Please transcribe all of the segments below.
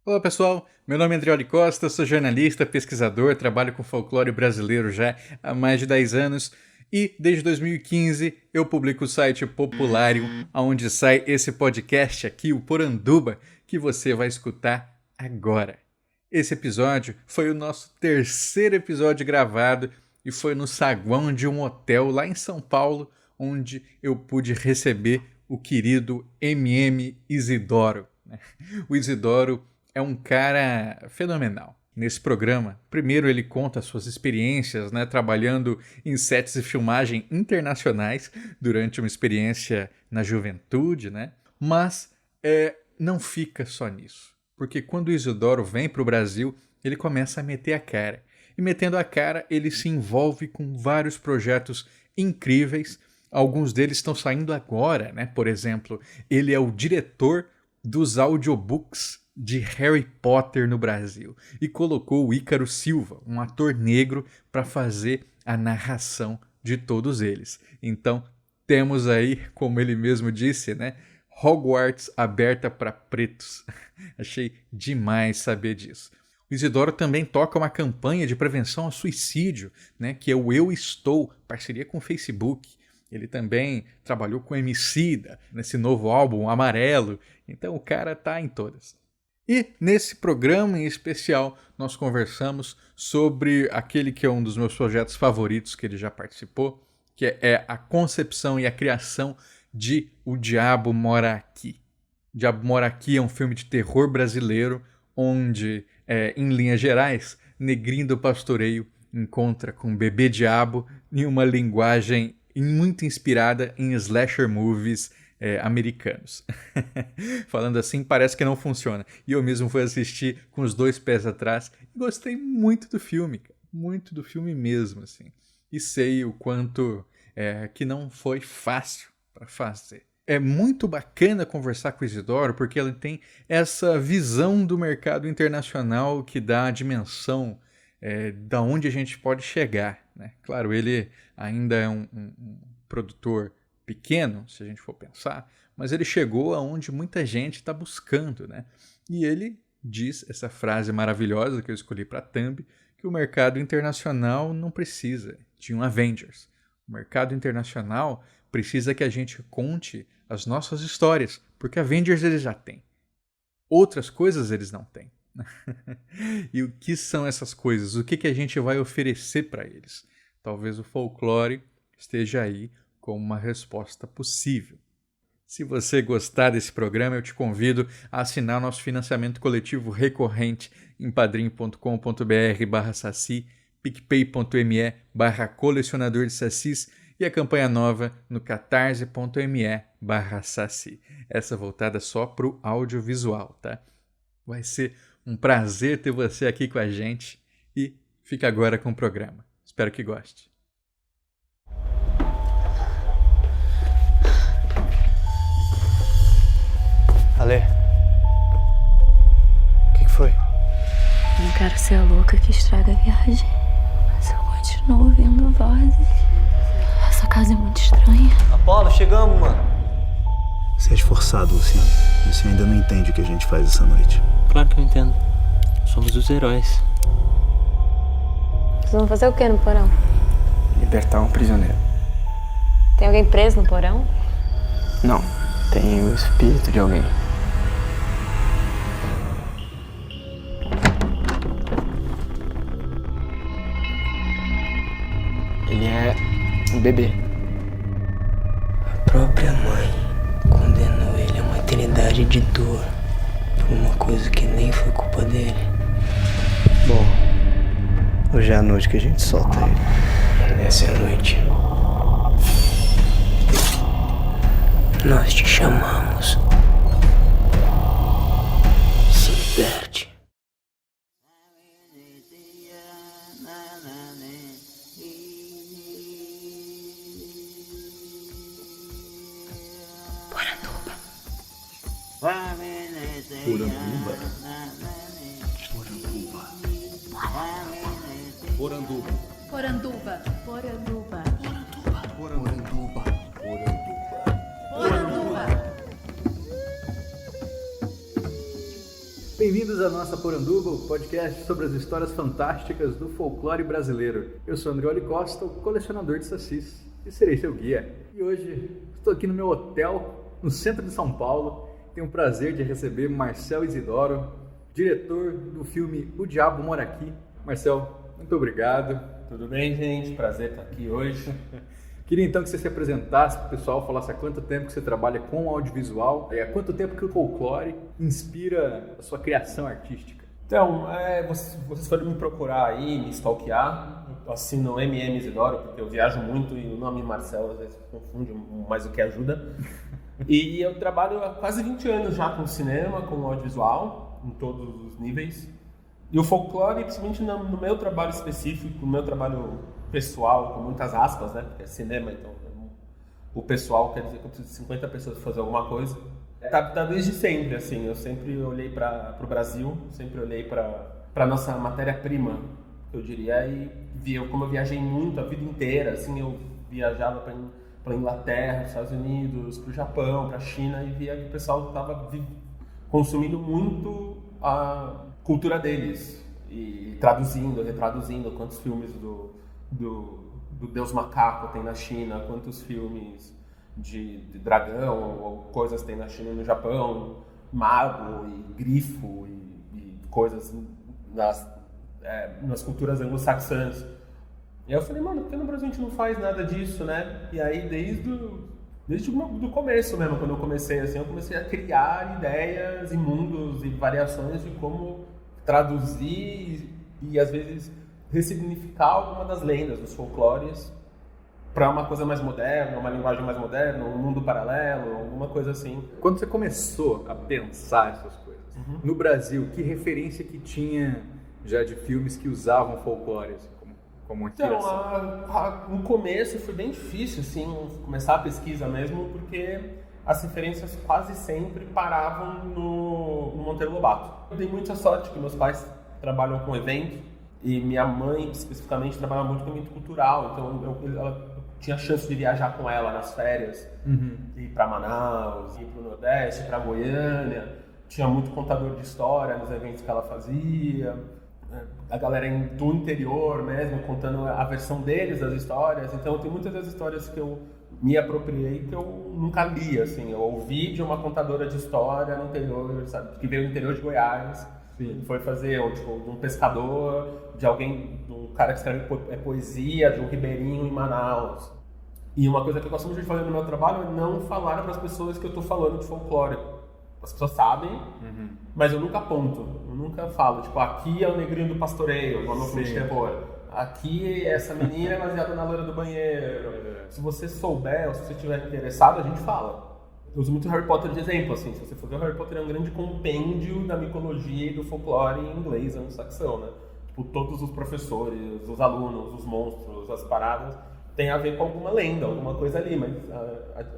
Olá pessoal, meu nome é Andrioli Costa, sou jornalista, pesquisador, trabalho com folclore brasileiro já há mais de 10 anos e desde 2015 eu publico o site Populário, onde sai esse podcast aqui, o Poranduba, que você vai escutar agora. Esse episódio foi o nosso terceiro episódio gravado e foi no saguão de um hotel lá em São Paulo, onde eu pude receber o querido MM Isidoro. O Isidoro é um cara fenomenal. Nesse programa, primeiro ele conta suas experiências, trabalhando em sets de filmagem internacionais durante uma experiência na juventude, mas não fica só nisso. Porque quando o Isidoro vem para o Brasil, ele começa a meter a cara. E metendo a cara, ele se envolve com vários projetos incríveis. Alguns deles estão saindo agora, Por exemplo, ele é o diretor dos audiobooks de Harry Potter no Brasil e colocou o Ícaro Silva, um ator negro, para fazer a narração de todos eles. Então, temos aí, como ele mesmo disse, Hogwarts aberta para pretos. Achei demais saber disso. O Isidoro também toca uma campanha de prevenção ao suicídio, que é o Eu Estou, parceria com o Facebook. Ele também trabalhou com Emicida, nesse novo álbum Amarelo. Então o cara tá em todas. E nesse programa em especial, nós conversamos sobre aquele que é um dos meus projetos favoritos que ele já participou, que é a concepção e a criação de O Diabo Mora Aqui. O Diabo Mora Aqui é um filme de terror brasileiro, onde, em linhas gerais, Negrinho do Pastoreio encontra com Bebê Diabo em uma linguagem muito inspirada em slasher movies americanos. Falando assim, parece que não funciona. E eu mesmo fui assistir com os dois pés atrás e gostei muito do filme, cara. Muito do filme mesmo, assim. E sei o quanto que não foi fácil para fazer. É muito bacana conversar com o Isidoro porque ele tem essa visão do mercado internacional que dá a dimensão da onde a gente pode chegar. Claro, ele ainda é um produtor pequeno, se a gente for pensar, mas ele chegou aonde muita gente está buscando. E ele diz essa frase maravilhosa que eu escolhi para a thumb, que o mercado internacional não precisa de um Avengers. O mercado internacional precisa que a gente conte as nossas histórias, porque Avengers eles já têm. Outras coisas eles não têm. E o que são essas coisas? O que a gente vai oferecer para eles? Talvez o folclore esteja aí como uma resposta possível. Se você gostar desse programa, eu te convido a assinar nosso financiamento coletivo recorrente em padrim.com.br/saci, picpay.me/colecionador de sacis e a campanha nova no catarse.me/saci. Essa voltada só para o audiovisual, tá? Vai ser um prazer ter você aqui com a gente e fica agora com o programa. Espero que goste. Ale, o que foi? Não quero ser a louca que estraga a viagem, mas eu continuo ouvindo vozes. Essa casa é muito estranha. Apolo, chegamos, mano. Você é esforçado, Luciano. Você ainda não entende o que a gente faz essa noite. Claro que eu entendo. Somos os heróis. Vocês vão fazer o que no porão? Libertar um prisioneiro. Tem alguém preso no porão? Não, tem o espírito de alguém. Ele é um bebê. A própria mãe condenou ele a uma eternidade de dor por uma coisa que nem foi culpa dele. Bom, hoje é a noite que a gente solta ele. Essa é a noite. Nós te chamamos. Se liberte. Poranduba. Poranduba. Poranduba. Poranduba. Poranduba. Bem-vindos à nossa Poranduba, o podcast sobre as histórias fantásticas do folclore brasileiro. Eu sou Andrioli Costa, o colecionador de sacis, e serei seu guia. E hoje estou aqui no meu hotel, no centro de São Paulo. Tenho o prazer de receber Marcel Isidoro, diretor do filme O Diabo Mora Aqui. Marcel, muito obrigado. Tudo bem, gente? Prazer estar aqui hoje. Queria então que você se apresentasse para o pessoal, falasse há quanto tempo que você trabalha com audiovisual e há quanto tempo que o folclore inspira a sua criação artística. Então, vocês foram me procurar aí, me stalkear. Eu assino MM Isidoro, porque eu viajo muito e o nome Marcel às vezes confunde mais do que ajuda. E eu trabalho há quase 20 anos já com cinema, com audiovisual, em todos os níveis. E o folclore, principalmente no meu trabalho específico, no meu trabalho pessoal, com muitas aspas, né? Porque é cinema, então o pessoal quer dizer que eu preciso de 50 pessoas para fazer alguma coisa. Tá desde sempre, assim. Eu sempre olhei para o Brasil, sempre olhei para nossa matéria-prima, eu diria, e via como eu viajei muito a vida inteira, assim. Eu viajava para Inglaterra, para os Estados Unidos, para o Japão, para a China, e via que o pessoal estava consumindo muito a cultura deles e retraduzindo quantos filmes do Deus Macaco tem na China, quantos filmes de dragão ou coisas tem na China e no Japão, mago e grifo e coisas nas culturas anglo-saxãs. E aí eu falei, mano, por que no Brasil a gente não faz nada disso, né? E aí desde o começo mesmo, quando eu comecei assim, eu comecei a criar ideias e mundos e variações de como traduzir e às vezes ressignificar alguma das lendas, dos folclores, para uma coisa mais moderna, uma linguagem mais moderna, um mundo paralelo, alguma coisa assim. Quando você começou a pensar essas coisas, no Brasil, que referência que tinha já de filmes que usavam folclore como inspiração? Então, no começo foi bem difícil, assim, começar a pesquisa mesmo, porque as referências quase sempre paravam no Monteiro Lobato. Eu dei muita sorte que meus pais trabalham com evento, e minha mãe, especificamente, trabalhava muito com evento cultural, então ela tinha chance de viajar com ela nas férias, ir para Manaus, ir para o Nordeste, para Goiânia. Tinha muito contador de história nos eventos que ela fazia, a galera do interior mesmo, contando a versão deles das histórias. Então, tem muitas das histórias que eu me apropriei que eu nunca li, assim. Eu ouvi de uma contadora de história no interior, sabe, que veio do interior de Goiás. Sim. Foi fazer, tipo, de um pescador, de alguém, de um cara que escreve poesia, de um ribeirinho em Manaus. E uma coisa que eu gosto muito de fazer no meu trabalho é não falar para as pessoas que eu estou falando de folclore. As pessoas sabem, mas eu nunca aponto, eu nunca falo, tipo, aqui é o negrinho do pastoreio, igual no filme de terror. Aqui essa menina é baseada na loira do banheiro. Se você souber, ou se você estiver interessado, a gente fala. Eu uso muito Harry Potter de exemplo, assim. Se você for ver, o Harry Potter é um grande compêndio da mitologia e do folclore em inglês, anglo-saxão, né? Tipo, todos os professores, os alunos, os monstros, as paradas, tem a ver com alguma lenda, alguma coisa ali, mas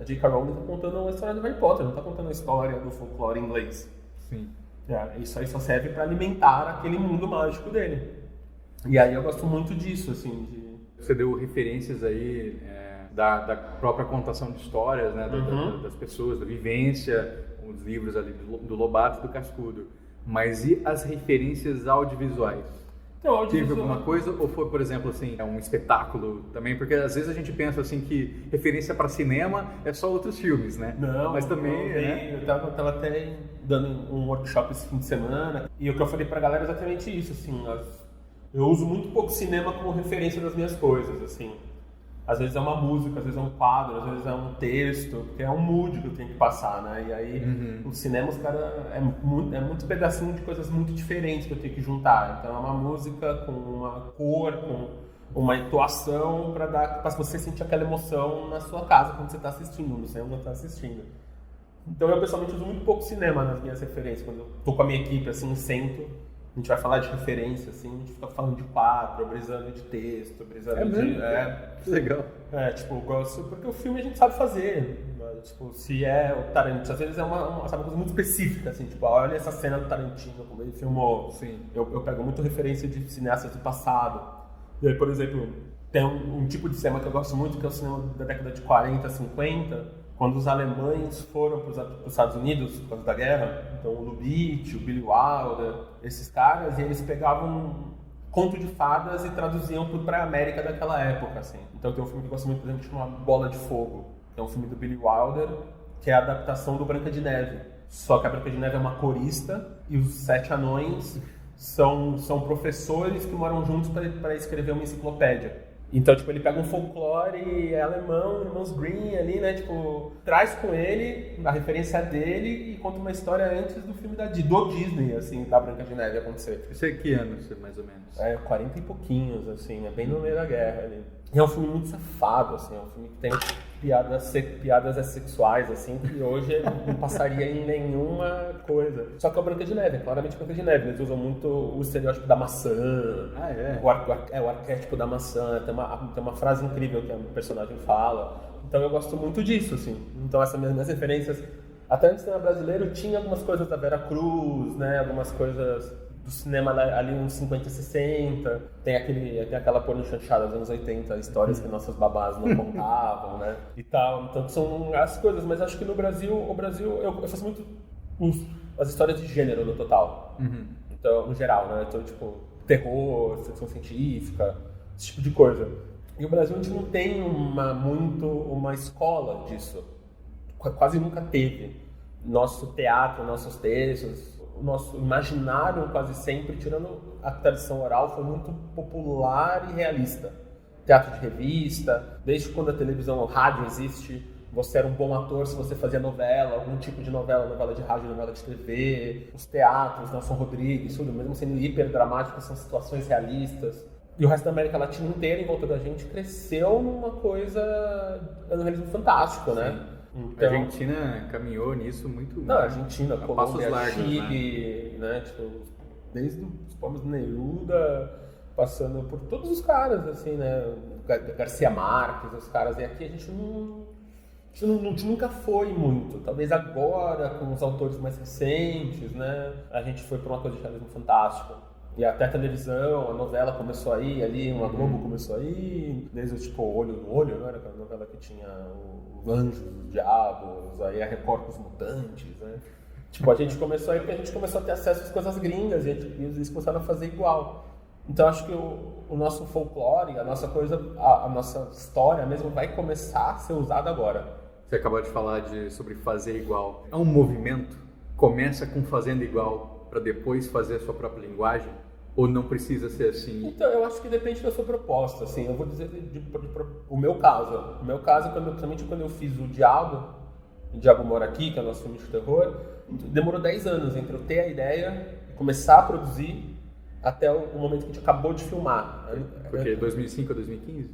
a J.K. Rowling tá contando a história do Harry Potter, não tá contando a história do folclore inglês. Sim. Isso aí só serve para alimentar aquele mundo mágico dele. E aí eu gosto muito disso, assim. Você deu referências aí da própria contação de histórias, né, das pessoas, da vivência, os livros ali do Lobato e do Cascudo. Mas e as referências audiovisuais? Então, teve alguma coisa? Ou foi, por exemplo, assim, um espetáculo também? Porque às vezes a gente pensa assim que referência para cinema é só outros filmes, né? Não, mas também, eu tava até dando um workshop esse fim de semana, e o que eu falei pra galera é exatamente isso, assim. Eu uso muito pouco cinema como referência das minhas coisas, assim. Às vezes é uma música, às vezes é um quadro, às vezes é um texto, porque é um mood que eu tenho que passar, né? E aí, o cinema, os caras, é muito pedacinho de coisas muito diferentes que eu tenho que juntar. Então, é uma música com uma cor, com uma entoação para você sentir aquela emoção na sua casa quando você está assistindo, no cinema quando está assistindo. Então, eu pessoalmente uso muito pouco cinema nas minhas referências. Quando eu tô com a minha equipe, assim, sento, a gente vai falar de referência, assim, a gente fica falando de quadro, brisando de texto, brisando de... Legal. Tipo, eu gosto, porque o filme a gente sabe fazer. Mas, tipo, se é o Tarantino, às vezes é uma coisa muito específica, assim, tipo, olha essa cena do Tarantino, como ele filmou. Sim. Eu pego muito referência de cineastas do passado. E aí, por exemplo, tem um tipo de cinema que eu gosto muito, que é o cinema da década de 40, 50, Quando os alemães foram para os Estados Unidos por causa da guerra, então o Lubitsch, o Billy Wilder, esses caras, e eles pegavam conto de fadas e traduziam tudo para a América daquela época, assim. Então tem um filme que eu gosto muito, por exemplo, que chama Bola de Fogo, que é um filme do Billy Wilder, que é a adaptação do Branca de Neve. Só que a Branca de Neve é uma corista e os 7 anões são professores que moram juntos para escrever uma enciclopédia. Então, tipo, ele pega um folclore alemão, irmãos Grimm ali, né, tipo, traz com ele a referência dele e conta uma história antes do filme do Disney, assim, da Branca de Neve acontecer. Isso é que ano, mais ou menos? É, 40 e pouquinhos, assim, é bem no meio da guerra ali. E é um filme muito safado, assim, é um filme que tem piadas sexuais, assim, que hoje não passaria em nenhuma coisa. Só que é a Branca de Neve, é claramente Branca de Neve. Eles usam muito o estereótipo da maçã, o arquétipo da maçã. Tem uma frase incrível que a personagem fala. Então eu gosto muito disso, assim. Então essas minhas referências, até no cinema brasileiro, tinha algumas coisas da Vera Cruz, né, algumas coisas do cinema ali uns 50, 60, tem aquela porno chanchada dos anos 80, histórias que nossas babás não contavam, né, e tal. Então são as coisas, mas acho que no Brasil, eu faço muito as histórias de gênero no total. Então, no geral, né, então tipo, terror, ficção científica, esse tipo de coisa. E o Brasil, a gente não tem uma escola disso, quase nunca teve. Nosso teatro, nossos textos, o nosso imaginário quase sempre, tirando a tradição oral, foi muito popular e realista. Teatro de revista, desde quando a televisão, o rádio existe, você era um bom ator se você fazia novela, algum tipo de novela de rádio, novela de TV, os teatros, Nelson Rodrigues, tudo, mesmo sendo hiper dramáticos, são situações realistas. E o resto da América Latina inteira, em volta da gente, cresceu numa coisa, no realismo fantástico, né? Então, a Argentina caminhou nisso muito. Não, a Argentina, Colômbia, largos, Chile, né? Tipo, desde os poemas do Neruda, passando por todos os caras, assim, né? Garcia Marques, os caras. E aqui a gente nunca foi muito. Talvez agora, com os autores mais recentes, né? A gente foi para uma coisa de realismo fantástico. E até a televisão, a novela começou aí, ali, uma Globo começou aí, desde tipo Olho no Olho, não era aquela novela que tinha o Anjo, os Diabos, aí a Record com os Mutantes, né? Tipo, a gente começou aí porque a gente começou a ter acesso às coisas gringas e eles começaram a fazer igual. Então acho que o nosso folclore, a nossa coisa, a nossa história mesmo vai começar a ser usada agora. Você acabou de falar sobre fazer igual. É um movimento? Começa com fazendo igual para depois fazer a sua própria linguagem? Ou não precisa ser assim? Então, eu acho que depende da sua proposta, assim. Eu vou dizer o meu caso. O meu caso, principalmente quando eu fiz o Diabo Mora Aqui, que é o nosso filme de terror, demorou 10 anos entre eu ter a ideia, começar a produzir, até o momento que a gente acabou de filmar. Porque 2005 ou 2015?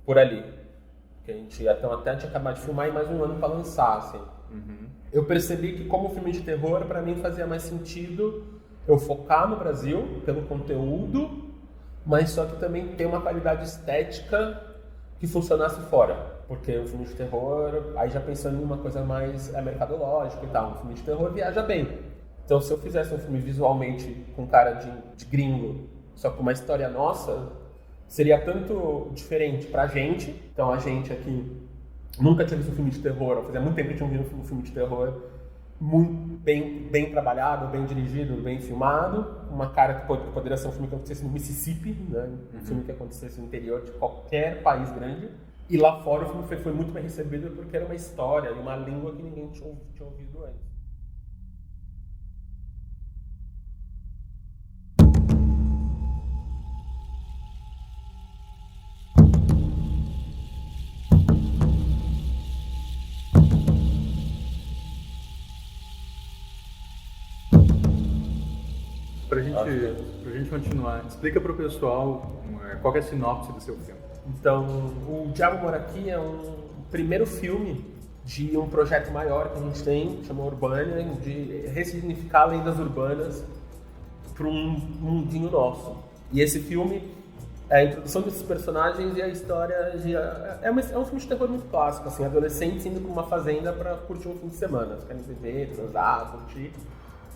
Por ali. Que a gente até a gente acabar de filmar e mais um ano para lançar, assim. Eu percebi que como filme de terror, para mim fazia mais sentido eu focar no Brasil, pelo conteúdo, mas só que também ter uma qualidade estética que funcionasse fora. Porque o filme de terror, aí já pensando em uma coisa mais mercadológica e tal, um filme de terror viaja bem. Então se eu fizesse um filme visualmente com cara de gringo, só com uma história nossa, seria tanto diferente pra gente. Então a gente aqui nunca tinha visto um filme de terror, fazia muito tempo que tinha visto um filme de terror muito bem trabalhado, bem dirigido, bem filmado, uma cara que poderia ser um filme que acontecesse no Mississippi, né? Um filme que acontecesse no interior de qualquer país grande. E lá fora o filme foi muito bem recebido porque era uma história e uma língua que ninguém tinha ouvido antes. Pra gente continuar, explica pro pessoal qual é a sinopse do seu filme. Então, o Diabo Mora Aqui é um primeiro filme de um projeto maior que a gente tem, chama Urbânia, de ressignificar lendas urbanas para um mundinho nosso. E esse filme é a introdução desses personagens e a história de... É um filme de terror muito clássico, assim, adolescentes indo para uma fazenda para curtir um fim de semana. Eles querem beber, transar, curtir.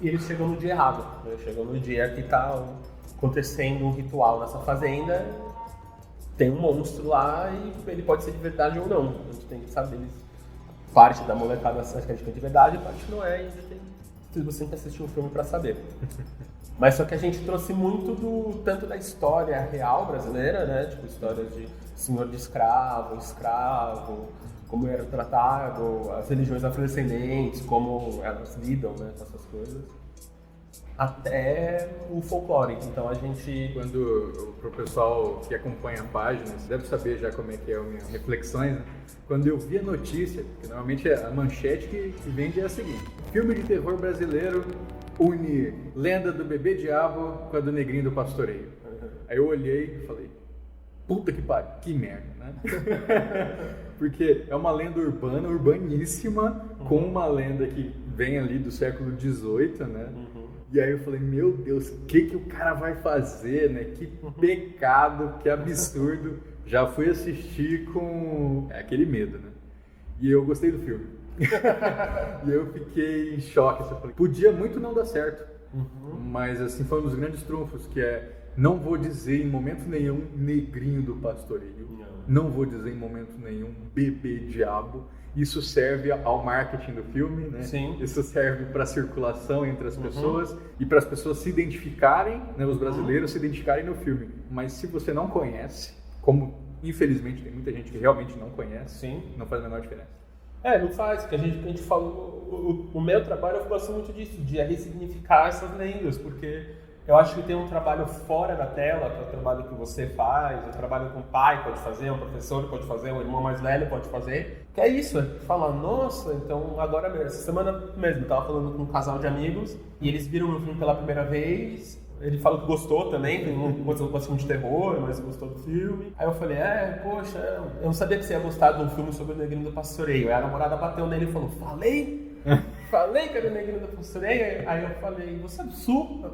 E eles chegam no dia errado. Eles chegam no dia que está acontecendo um ritual nessa fazenda. Tem um monstro lá e ele pode ser de verdade ou não. A gente tem que saber. parte da molecada acha que é de verdade, parte não é, e você tem que assistir um filme pra saber. Mas só que a gente trouxe muito tanto da história real brasileira, né? Tipo, histórias de senhor de escravo, como era tratado, as religiões afrodescendentes, como elas lidam, né, com essas coisas, até o folclore. Então a gente... Pro pessoal que acompanha a página, você deve saber já como é que é as minhas reflexões, né? Quando eu vi a notícia, porque normalmente a manchete que vende é a seguinte: filme de terror brasileiro une Lenda do Bebê Diabo com a do Negrinho do Pastoreio. Aí eu olhei e falei, puta que pariu, que merda, né? Porque é uma lenda urbana, urbaníssima, com uma lenda que vem ali do século XVIII, né? E aí eu falei, meu Deus, o que o cara vai fazer, né? Que pecado, que absurdo. Já fui assistir com aquele medo, né? E eu gostei do filme. E eu fiquei em choque. Assim, eu falei, podia muito não dar certo. Mas assim, foi um dos grandes trunfos, que é, não vou dizer em momento nenhum Negrinho do Pastoreio. Não vou dizer em momento nenhum Bebê Diabo. Isso serve ao marketing do filme, né? Sim. Isso serve para a circulação entre as pessoas e para as pessoas se identificarem, né? Os brasileiros se identificarem no filme. Mas se você não conhece, como infelizmente tem muita gente que realmente não conhece, sim, não faz a menor diferença. Não faz, porque a gente falou, o meu trabalho, eu gosto muito disso, de ressignificar essas lendas, porque eu acho que tem um trabalho fora da tela, que é o trabalho que você faz, o trabalho que um pai pode fazer, um professor pode fazer, um irmão mais velho pode fazer, que é isso, falar, nossa, então agora mesmo, essa semana mesmo, eu tava falando com um casal de amigos, e eles viram meu filme pela primeira vez. Ele falou que gostou também, não gostou do filme de terror, mas gostou do filme. Aí eu falei, poxa, eu não sabia que você ia gostar de um filme sobre o Negrinho do Pastoreio. Aí a namorada bateu nele e falou, falei que era o Negrinho do Pastoreio. Aí eu falei, você é do Sul?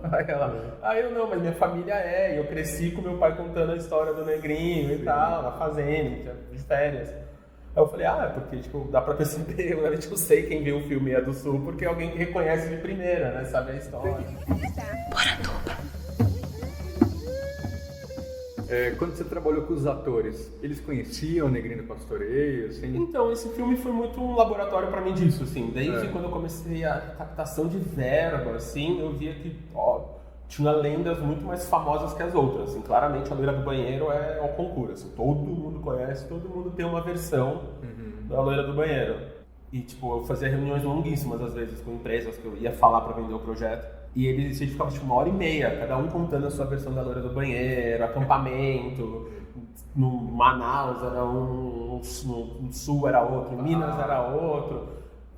Aí eu não, mas minha família e eu cresci com meu pai contando a história do Negrinho e tal, na fazenda, de férias. Aí eu falei, porque tipo, dá pra perceber, eu realmente sei quem vê o filme é do Sul, porque alguém que reconhece de primeira, né, sabe a história. Quando você trabalhou com os atores, eles conheciam o Negrinho do Pastoreio, assim? Então, esse filme foi muito um laboratório pra mim disso, assim, desde quando eu comecei a captação de verba, assim, eu via que, tinha lendas muito mais famosas que as outras, assim, claramente a Loira do Banheiro é ao concurso, assim, todo mundo conhece, todo mundo tem uma versão da Loira do Banheiro. E, tipo, eu fazia reuniões longuíssimas, às vezes, com empresas que eu ia falar pra vender o projeto, e eles ficavam, tipo, 1h30, cada um contando a sua versão da Loira do Banheiro, acampamento, no Manaus era um, no Sul era outro, em Minas era outro.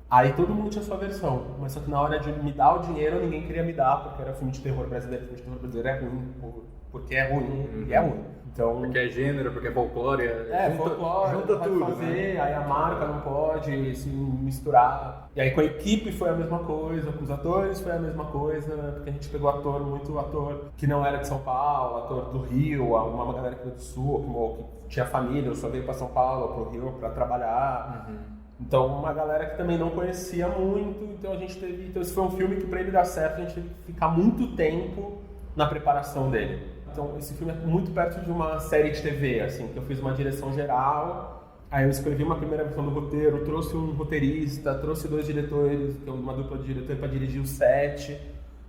Aí todo mundo tinha sua versão, mas só que na hora de me dar o dinheiro, ninguém queria me dar, porque era filme de terror brasileiro. Filme de terror brasileiro é ruim, porque é ruim, e é ruim. Então, porque é gênero, porque é folclore. Folclore, junta tudo, fazer, né? Aí a marca não pode se misturar. E aí com a equipe foi a mesma coisa, com os atores foi a mesma coisa, porque a gente pegou muito ator que não era de São Paulo, ator do Rio, uma galera que veio do Sul, que tinha família, só veio para São Paulo, pro Rio para trabalhar. Então, uma galera que também não conhecia muito, então a gente teve... Então, esse foi um filme que, para ele dar certo, a gente teve que ficar muito tempo na preparação dele. Então, esse filme é muito perto de uma série de TV, assim, que eu fiz uma direção geral, aí eu escrevi uma primeira versão do roteiro, trouxe um roteirista, trouxe 2 diretores, uma dupla de diretor para dirigir o set,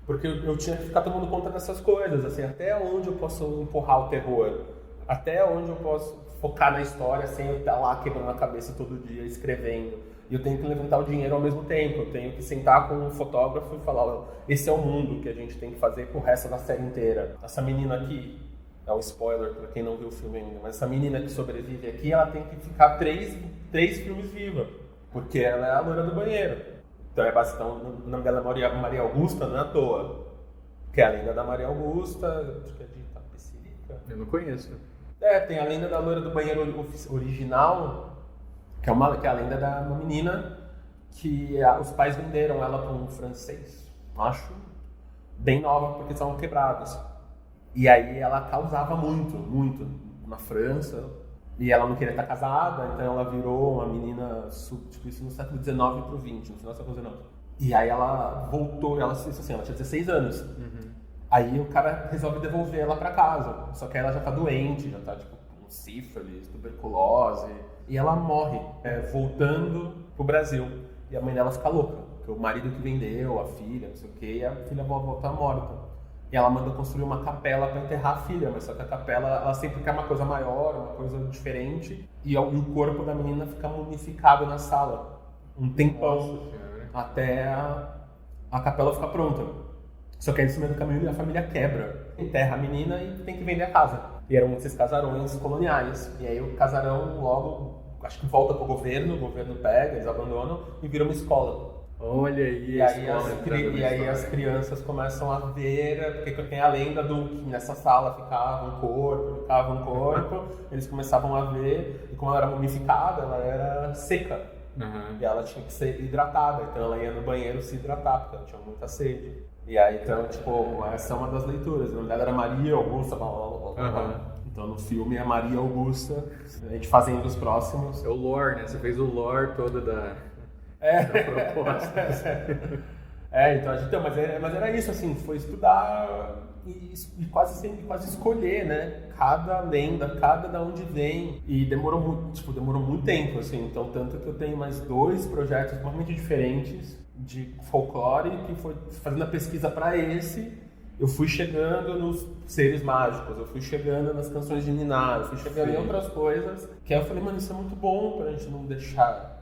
porque eu tinha que ficar tomando conta dessas coisas, assim, até onde eu posso empurrar o terror, até onde eu posso focar na história sem eu estar lá quebrando a cabeça todo dia, escrevendo. E eu tenho que levantar o dinheiro ao mesmo tempo, eu tenho que sentar com um fotógrafo e falar, esse é o mundo que a gente tem que fazer pro resto da série inteira. Essa menina aqui, é um spoiler para quem não viu o filme ainda, mas essa menina que sobrevive aqui, ela tem que ficar 3 filmes viva, porque ela é a Loira do Banheiro. Então o nome dela é Maria Augusta, não é à toa. Que é a lenda da Maria Augusta, acho que é de Itapecerica. Eu não conheço. Tem a lenda da Loira do Banheiro original, que é a lenda da uma menina que os pais venderam ela para um francês, acho, bem nova, porque estavam quebrados. E aí ela causava muito na França, e ela não queria estar casada, então ela virou uma menina, tipo isso no século XIX pro XX, no final do século XIX. E aí ela voltou, ela tinha 16 anos. Aí o cara resolve devolver ela pra casa, só que ela já tá doente, já tá tipo com sífilis, tuberculose. e ela morre, voltando pro Brasil. E a mãe dela fica louca, porque o marido que vendeu, a filha, não sei o quê, e a filha volta morta. E ela manda construir uma capela para enterrar a filha, mas só que a capela, ela sempre quer uma coisa maior, uma coisa diferente, e o corpo da menina fica mumificado na sala, um tempão, até a capela ficar pronta. Só que aí, nesse meio do caminho, a família quebra, enterra a menina e tem que vender a casa. E eram esses casarões coloniais. E aí o casarão logo, acho que volta pro governo, o governo pega, eles abandonam e vira uma escola. Olha aí, e aí as crianças começam a ver, porque tem a lenda do que nessa sala ficava um corpo, eles começavam a ver, e como ela era mumificada, ela era seca, e ela tinha que ser hidratada, então ela ia no banheiro se hidratar, porque ela tinha muita sede. E aí, então, tipo, essa é uma das leituras, o nome dela era Maria Augusta, então no filme é Maria Augusta, a gente fazendo os próximos. É o lore, né? Você fez o lore todo da proposta. Então, mas era isso, assim, foi estudar e quase escolher, né? Cada lenda, cada da onde vem. E demorou muito tempo, assim. Então, tanto que eu tenho mais 2 projetos completamente diferentes de folclore, que foi fazendo a pesquisa para esse. Eu fui chegando nos seres mágicos, eu fui chegando nas canções de Niná, eu fui chegando em outras coisas. Que aí eu falei, mano, isso é muito bom pra gente não deixar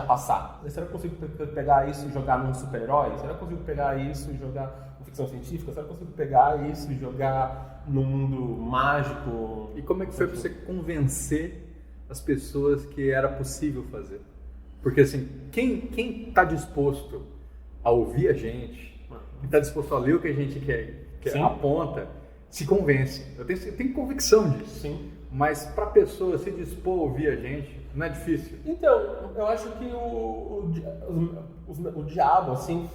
passar. Será que eu consigo pegar isso e jogar num super-herói? Será que eu consigo pegar isso e jogar em ficção científica? Será que eu consigo pegar isso e jogar no mundo mágico? E como é que foi pra você convencer as pessoas que era possível fazer? Porque assim, quem tá disposto a ouvir a gente, quem tá disposto a ler o que a gente quer aponta, se convence. Eu tenho convicção disso. Sim. Mas para a pessoa se dispor a ouvir a gente, não é difícil? Então, eu acho que o diabo, assim,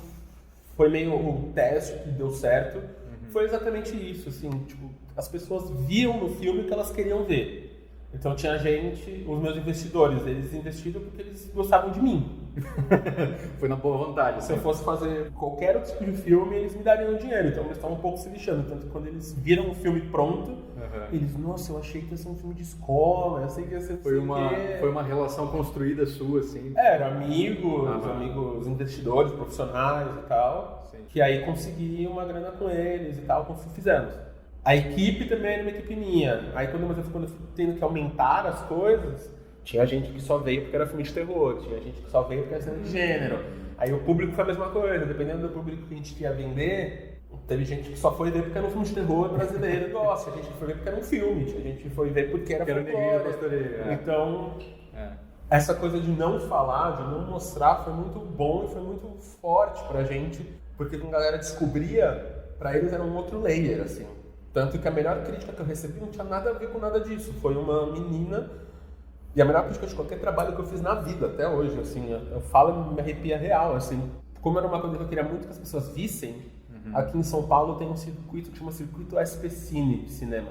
foi meio o teste que deu certo. Foi exatamente isso, assim, tipo, as pessoas viam no filme o que elas queriam ver. Então tinha gente, os meus investidores, eles investiram porque eles gostavam de mim. Foi na boa vontade. Se eu fosse fazer qualquer outro tipo de filme, eles me dariam dinheiro. Então eles estavam um pouco se lixando. Tanto que quando eles viram o filme pronto, eles, nossa, eu achei que ia ser um filme de escola, eu sei que ia ser... Foi uma relação construída sua, assim? Eram amigos, investidores, profissionais e tal. Sim. Que aí consegui uma grana com eles e tal, como fizemos. A equipe também era uma equipe minha. Aí quando eu fui tendo que aumentar as coisas, tinha gente que só veio porque era filme de terror, tinha gente que só veio porque era cena de gênero. Aí o público foi a mesma coisa, dependendo do público que a gente ia vender, teve gente que só foi ver porque era um filme de terror brasileiro e gosta, tinha gente que foi ver porque era um filme, tinha gente que foi ver porque era folclore. Então, essa coisa de não falar, de não mostrar, foi muito bom e foi muito forte pra gente, porque quando a galera descobria, pra eles era um outro layer, assim. Tanto que a melhor crítica que eu recebi não tinha nada a ver com nada disso. Foi uma menina, e a melhor crítica de qualquer trabalho que eu fiz na vida, até hoje, assim, eu falo e me arrepia real, assim. Como era uma coisa que eu queria muito que as pessoas vissem, aqui em São Paulo tem um circuito que chama Circuito SP Cinema,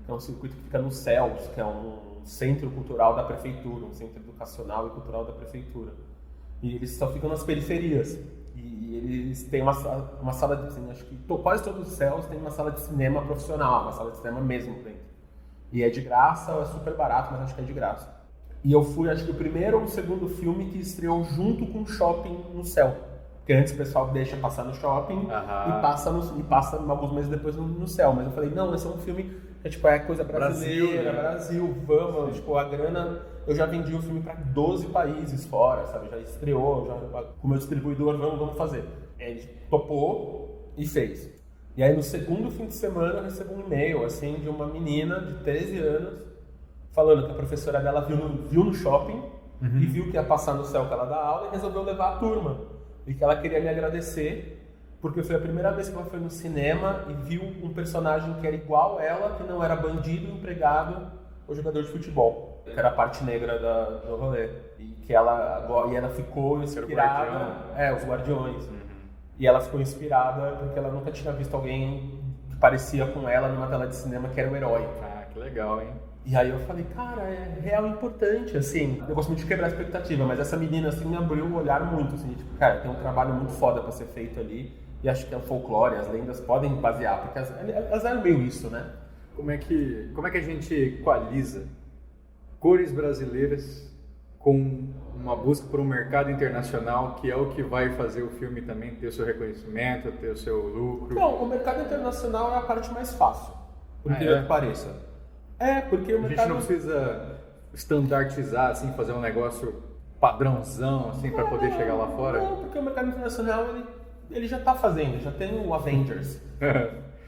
que é um circuito que fica no CELS, que é um centro cultural da prefeitura, um centro educacional e cultural da prefeitura. E eles só ficam nas periferias. E eles têm uma sala de cinema, acho que quase todos os céus têm uma sala de cinema profissional, uma sala de cinema mesmo dentro. E é de graça, é super barato, mas acho que é de graça. E eu fui, acho que o primeiro ou o segundo filme que estreou junto com o shopping no céu. Porque antes o pessoal deixa passar no shopping e passa alguns meses depois no céu. Mas eu falei, não, esse é um filme que é coisa brasileira, Brasil, vamos, tipo, a grana... Eu já vendi o filme para 12 países fora, sabe? Já estreou, com o meu distribuidor, vamos fazer. Ele topou e fez. E aí no segundo fim de semana eu recebo um e-mail, assim, de uma menina de 13 anos, falando que a professora dela viu no shopping e viu que ia passar no céu que ela dá aula e resolveu levar a turma. E que ela queria me agradecer, porque foi a primeira vez que ela foi no cinema e viu um personagem que era igual ela, que não era bandido, empregado ou jogador de futebol. Que era a parte negra do rolê. E ela ficou inspirada... os Guardiões. E ela ficou inspirada porque ela nunca tinha visto alguém que parecia com ela numa tela de cinema que era o herói. Ah, que legal, hein? E aí eu falei, cara, é real importante, assim. Eu gosto muito de quebrar a expectativa, mas essa menina, assim, me abriu o olhar muito, assim. Tipo, cara, tem um trabalho muito foda pra ser feito ali. E acho que o folclore, as lendas podem basear, porque elas eram meio isso, né? Como é que a gente equaliza cores brasileiras com uma busca por um mercado internacional, que é o que vai fazer o filme também ter o seu reconhecimento, ter o seu lucro? Não, o mercado internacional é a parte mais fácil, por que pareça. Porque o mercado... A gente não precisa standardizar, assim, fazer um negócio padrãozão, assim, para poder chegar lá fora? Não, porque o mercado internacional, ele já tá fazendo, já tem o Avengers.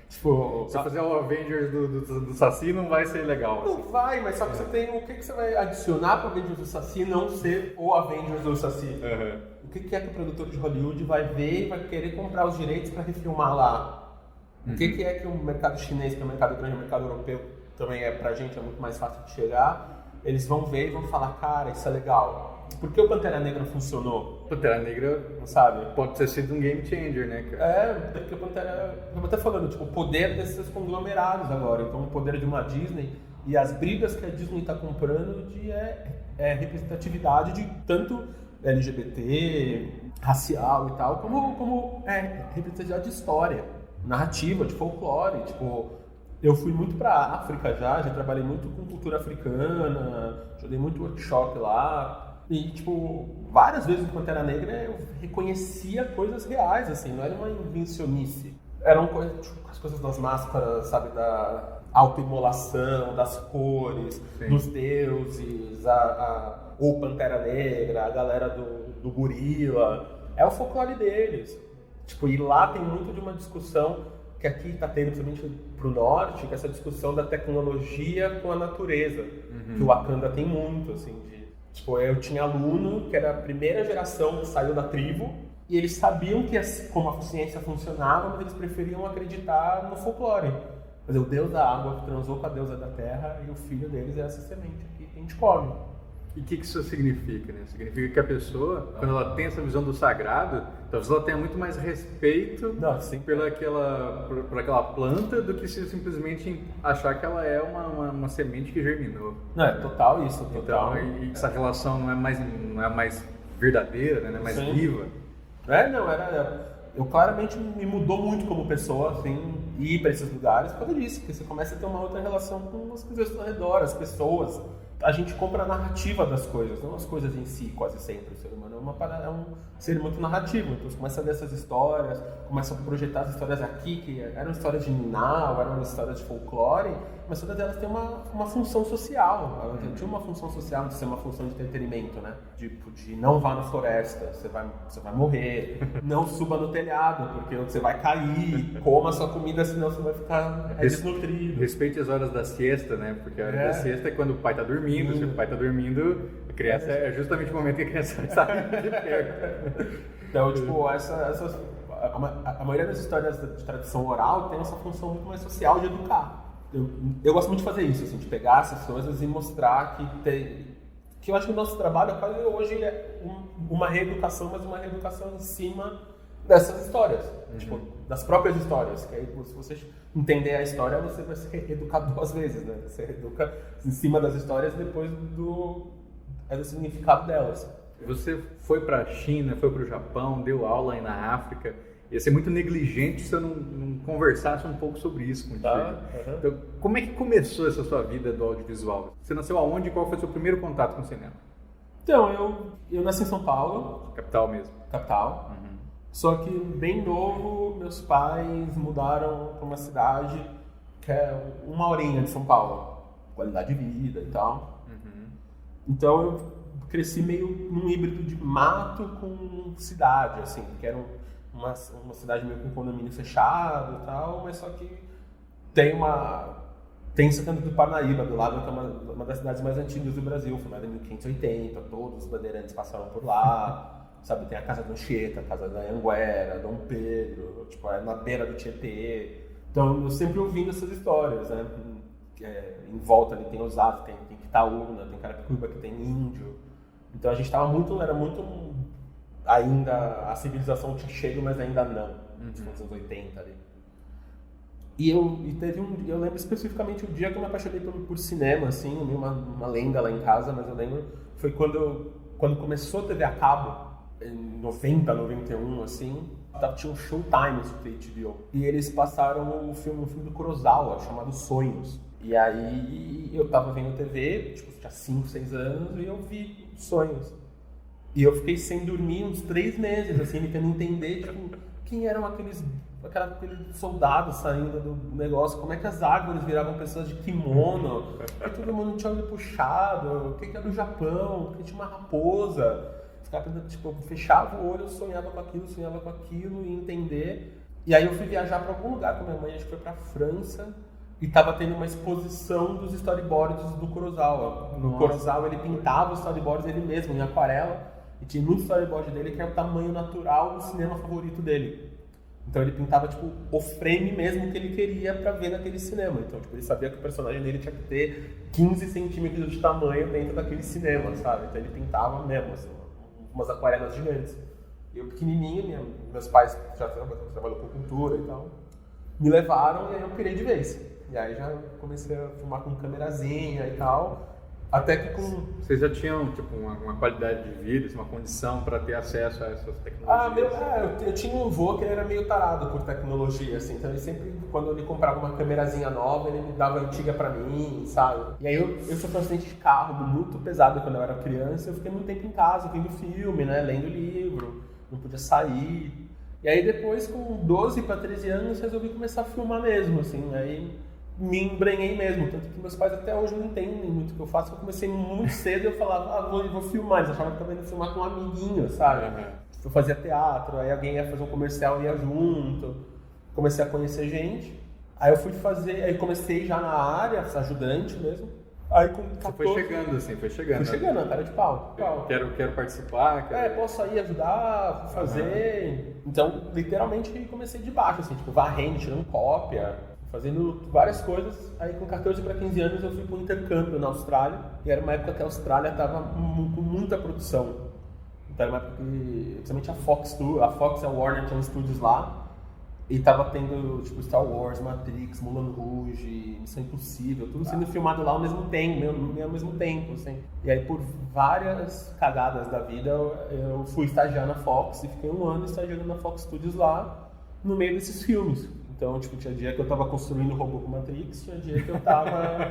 Tipo, se fazer o Avengers do Saci não vai ser legal. Não vai, mas só que você tem... O que você vai adicionar para o Avengers do Saci e não ser o Avengers do Saci? O que é que o produtor de Hollywood vai ver e vai querer comprar os direitos para refilmar lá? O que é que o mercado chinês, que é o mercado grande, o mercado europeu, também pra gente é muito mais fácil de chegar, eles vão ver e vão falar, cara, isso é legal. Por que o Pantera Negra funcionou? Pantera Negra, sabe? Pode ter sido um game changer, né, cara? Porque o Pantera... Eu vou até falando, tipo, o poder desses conglomerados agora. Então, o poder de uma Disney e as brigas que a Disney está comprando é representatividade de tanto LGBT, racial e tal, como representatividade de história, narrativa, de folclore. Tipo, eu fui muito pra África já trabalhei muito com cultura africana, já dei muito workshop lá. E, tipo, várias vezes no Pantera Negra eu reconhecia coisas reais, assim, não era uma invencionice. Eram coisas, tipo, as coisas das máscaras, sabe, da autoimolação, das cores, dos deuses, o Pantera Negra, a galera do gorila. É o folclore deles. Tipo, e lá tem muito de uma discussão que aqui está tendo, principalmente pro norte, que é essa discussão da tecnologia com a natureza. Que o Wakanda tem muito, assim, tipo, eu tinha aluno que era a primeira geração que saiu da tribo e eles sabiam como a ciência funcionava, mas eles preferiam acreditar no folclore. Mas o deus da água transou com a deusa da terra e o filho deles é essa semente aqui que a gente come. E o que isso significa, né? Significa que a pessoa, quando ela tem essa visão do sagrado, talvez ela tenha muito mais respeito por aquela planta do que se simplesmente achar que ela é uma semente que germinou. Não, é total isso, total. Então, e essa relação não é mais verdadeira, né? Não é mais viva. Eu claramente me mudou muito como pessoa, assim, ir para esses lugares por causa disso, porque você começa a ter uma outra relação com as coisas ao redor, as pessoas. A gente compra a narrativa das coisas, não as coisas em si, quase sempre. O ser humano é um ser muito narrativo, então você começa a ler essas histórias, começa a projetar as histórias aqui, que eram histórias de Ninau, eram histórias de folclore, mas todas elas têm uma função social. Elas tinham uma função social de ser uma função de entretenimento, né? De não vá na floresta, você vai morrer, não suba no telhado, porque você vai cair, coma a sua comida, senão você vai ficar desnutrido. Respeite as horas da siesta, né? Porque a hora da siesta é quando o pai está dormindo, se o pai está dormindo, a criança é justamente o momento que a criança sai de perto. Então, tipo, a maioria das histórias de tradição oral tem essa função muito mais social de educar. Eu gosto muito de fazer isso, assim, de pegar essas coisas e mostrar que eu acho que o nosso trabalho quase hoje é uma reeducação, mas uma reeducação em cima dessas histórias, tipo, das próprias histórias, que aí se você entender a história, você vai se reeducar 2 vezes, né? Você reeduca em cima das histórias depois do significado delas. Você foi para a China, foi para o Japão, deu aula aí na África. Ia ser muito negligente se eu não conversasse um pouco sobre isso contigo. Então, como é que começou essa sua vida do audiovisual? Você nasceu aonde e qual foi o seu primeiro contato com o cinema? Então, eu nasci em São Paulo. Capital mesmo? Capital. Só que, bem novo, meus pais mudaram para uma cidade que é 1 horinha de São Paulo. Qualidade de vida e tal. Então, eu cresci meio num híbrido de mato com cidade, assim, que era uma cidade meio com condomínio fechado e tal, mas só que tem Santana do Parnaíba do lado, que é uma das cidades mais antigas do Brasil, formada em 1580, todos os bandeirantes passaram por lá, sabe, tem a casa do Anchieta, a casa da Anguera, Dom Pedro, tipo, é na beira do Tietê. Então eu sempre ouvindo essas histórias, né? Em volta ali tem Osasco, tem Quitaúna, tem Carapicuíba que tem índio. Então a gente era muito ainda a civilização tinha chego, mas ainda não, nos anos 80 ali. E eu lembro especificamente o dia que eu me apaixonei por cinema, assim, uma lenda lá em casa, mas eu lembro, foi quando começou a TV a cabo, em 90, 91, assim, tinha um Showtime no HBO. E eles passaram um filme do Kurosawa, chamado Sonhos. E aí eu tava vendo TV, tipo, tinha 5, 6 anos, e eu vi Sonhos. E eu fiquei sem dormir uns 3 meses, assim, tentando entender, tipo, quem eram aqueles soldados saindo do negócio, como é que as árvores viravam pessoas de kimono, porque todo mundo tinha olho puxado, o que era do Japão, porque tinha uma raposa. Ficava, tipo, eu fechava o olho, eu sonhava com aquilo, e entender. E aí eu fui viajar para algum lugar com minha mãe, acho que foi pra França, e tava tendo uma exposição dos storyboards do Kurosawa. No Kurosawa ele pintava os storyboards ele mesmo, em aquarela, e tinha muito storyboard dele que é o tamanho natural do cinema favorito dele. Então ele pintava, tipo, o frame mesmo que ele queria pra ver naquele cinema. Então, tipo, ele sabia que o personagem dele tinha que ter 15 centímetros de tamanho dentro daquele cinema, sabe? Então ele pintava mesmo, assim, umas aquarelas gigantes. Eu pequenininho, meus pais já trabalham com cultura e tal, me levaram e aí eu pirei de vez. E aí já comecei a filmar com câmerazinha e tal, até que com... Vocês já tinham, tipo, uma qualidade de vida, uma condição para ter acesso a essas tecnologias? Eu tinha um avô que ele era meio tarado por tecnologia, assim, então ele sempre, quando ele comprava uma câmerazinha nova, ele me dava a antiga pra mim, sabe? E aí eu sofri um acidente de carro muito pesado quando eu era criança, eu fiquei muito tempo em casa, vendo filme, né, lendo livro, não podia sair. E aí depois, com 12 para 13 anos, resolvi começar a filmar mesmo, assim, aí me embrenhei mesmo, tanto que meus pais até hoje não entendem muito o que eu faço, eu comecei muito cedo e eu falava, vou filmar, eles achavam que eu estava indo filmar com um amiguinho, sabe? Eu fazia teatro, aí alguém ia fazer um comercial e ia junto, comecei a conhecer gente, aí eu fui fazer, aí comecei já na área, ajudante mesmo, aí com 14... Você foi chegando. Fui chegando, na cara de pau. Quero participar, posso aí ajudar, fazer, então literalmente comecei de baixo, assim, tipo, varrendo, tirando cópia, fazendo várias coisas. Aí com 14 para 15 anos eu fui para um intercâmbio na Austrália, e era uma época que a Austrália estava com muita produção. Então era uma época que, principalmente a Fox e a Warner tinham estúdios lá, e tava tendo tipo Star Wars, Matrix, Moulin Rouge, Missão Impossível, tudo sendo filmado lá ao mesmo tempo, assim. E aí por várias cagadas da vida eu fui estagiar na Fox e fiquei 1 ano estagiando na Fox Studios lá, no meio desses filmes. Então, tipo, tinha dia que eu tava construindo o robô com Matrix, tinha dia que eu tava,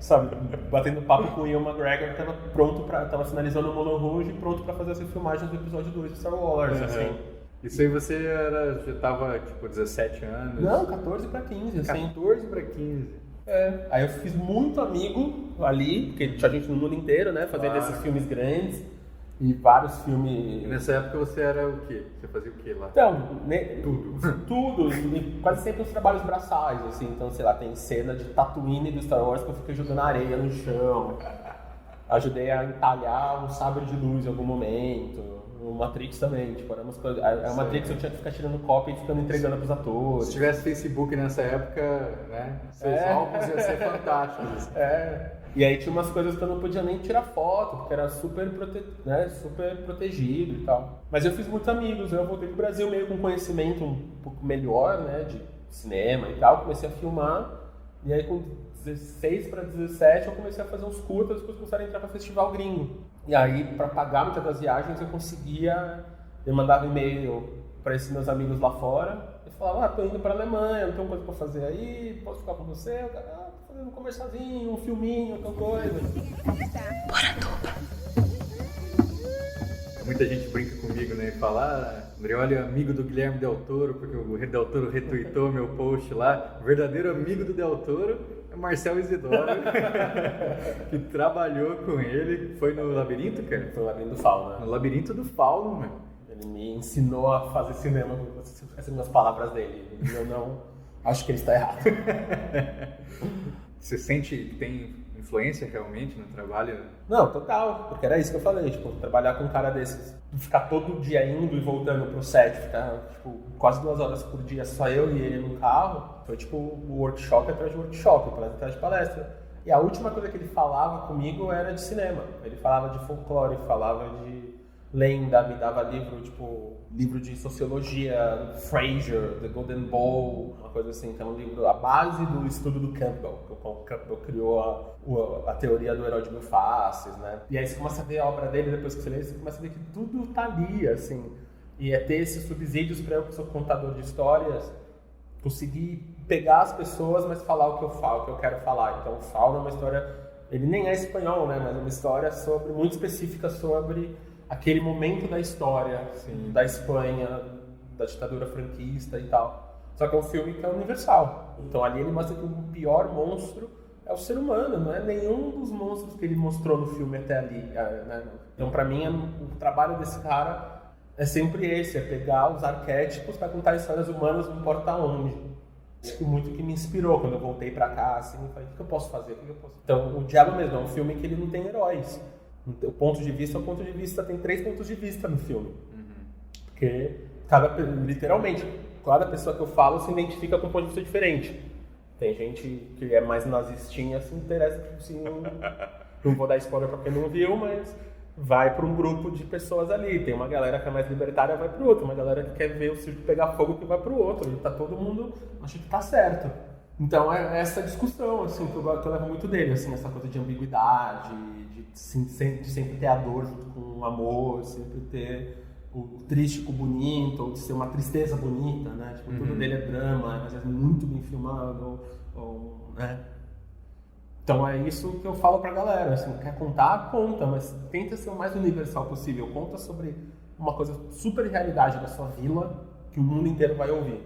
sabe, batendo papo com o Ian McGregor, que tava finalizando o Moulin Rouge, pronto pra fazer essa filmagem do episódio 2 de Star Wars, assim. Isso aí você já tava, tipo, 17 anos? Não, 14 pra 15, assim. 14 pra 15. Aí eu fiz muito amigo ali, porque tinha gente no mundo inteiro, né, fazendo esses filmes grandes. E vários filmes... E nessa época você era o quê? Você fazia o quê lá? Então, tudo. Quase sempre os trabalhos braçais, assim. Então, sei lá, tem cena de Tatooine do Star Wars que eu fiquei jogando areia no chão. Ajudei a entalhar um sabre de luz em algum momento. O Matrix também, tipo, eram umas coisas... A Matrix eu tinha que ficar tirando cópia e ficando entregando pros atores. Se tivesse Facebook nessa época, né? Seus álbuns iam ser fantásticos. E aí tinha umas coisas que eu não podia nem tirar foto, porque era super protegido e tal. Mas eu fiz muitos amigos, eu voltei pro Brasil meio com conhecimento um pouco melhor, né, de cinema e tal, comecei a filmar, e aí com 16 para 17 eu comecei a fazer uns curtas, depois começaram a entrar para festival gringo. E aí, para pagar muitas das viagens, eu mandava e-mail para esses meus amigos lá fora, eu falava, tô indo pra Alemanha, não tenho coisa pra fazer aí, posso ficar com você? Tô fazendo um comercialzinho, um filminho, alguma coisa. Muita gente brinca comigo, né, e fala, Andreoli é amigo do Guilherme Del Toro, porque o Del Toro retweetou meu post lá. O verdadeiro amigo do Del Toro é Marcel Isidoro, que trabalhou com ele. Foi no Labirinto, cara? Foi no Labirinto do Fauno, né? No Labirinto do Fauno, mano. Ele me ensinou a fazer cinema, essas são as palavras dele. Eu não acho que ele está errado. Você sente que tem influência realmente no trabalho? Não, total, porque era isso que eu falei, tipo, trabalhar com um cara desses, ficar todo dia indo e voltando pro set, ficar tipo, quase 2 horas por dia, só eu e ele no carro, foi tipo workshop atrás de workshop, palestra atrás de palestra. E a última coisa que ele falava comigo era de cinema, ele falava de folclore, falava de lenda, me dava livro de sociologia, Frasier, The Golden Bowl, uma coisa assim, então a base do estudo do Campbell, que o Campbell criou a teoria do herói de 1000 faces, né? E aí você começa a ver a obra dele, depois que você lê, você começa a ver que tudo tá ali, assim, e é ter esses subsídios para eu, que sou contador de histórias, conseguir pegar as pessoas, mas falar o que eu falo, o que eu quero falar. Então, o Fauno é uma história, ele nem é espanhol, né, mas é uma história muito específica sobre aquele momento da história, da Espanha, da ditadura franquista e tal. Só que é um filme que é universal. Então ali ele mostra que o pior monstro é o ser humano, não é nenhum dos monstros que ele mostrou no filme até ali. Né? Então pra mim o trabalho desse cara é sempre esse, é pegar os arquétipos para contar histórias humanas, não importa onde. Isso muito que me inspirou quando eu voltei pra cá, assim, falei, o que eu posso fazer? Então o Diabo mesmo é um filme que ele não tem heróis. O ponto de vista tem 3 pontos de vista no filme. Porque literalmente, cada pessoa que eu falo se identifica com um ponto de vista diferente. Tem gente que é mais nazistinha, se interessa, assim, não vou dar spoiler pra quem não viu, mas vai para um grupo de pessoas ali. Tem uma galera que é mais libertária, vai para o outro. Uma galera que quer ver o circo pegar fogo, que vai para o outro. E tá todo mundo, acho que tá certo. Então é essa discussão, assim, que eu levo muito dele, assim, essa coisa de ambiguidade, de sempre ter a dor junto com o amor, sempre ter o triste com o bonito, ou de ser uma tristeza bonita, né? Tipo, tudo dele é drama, mas é muito bem filmado, né? Então é isso que eu falo pra galera, assim, quer contar, conta, mas tenta ser o mais universal possível. Conta sobre uma coisa super realidade da sua vila, que o mundo inteiro vai ouvir.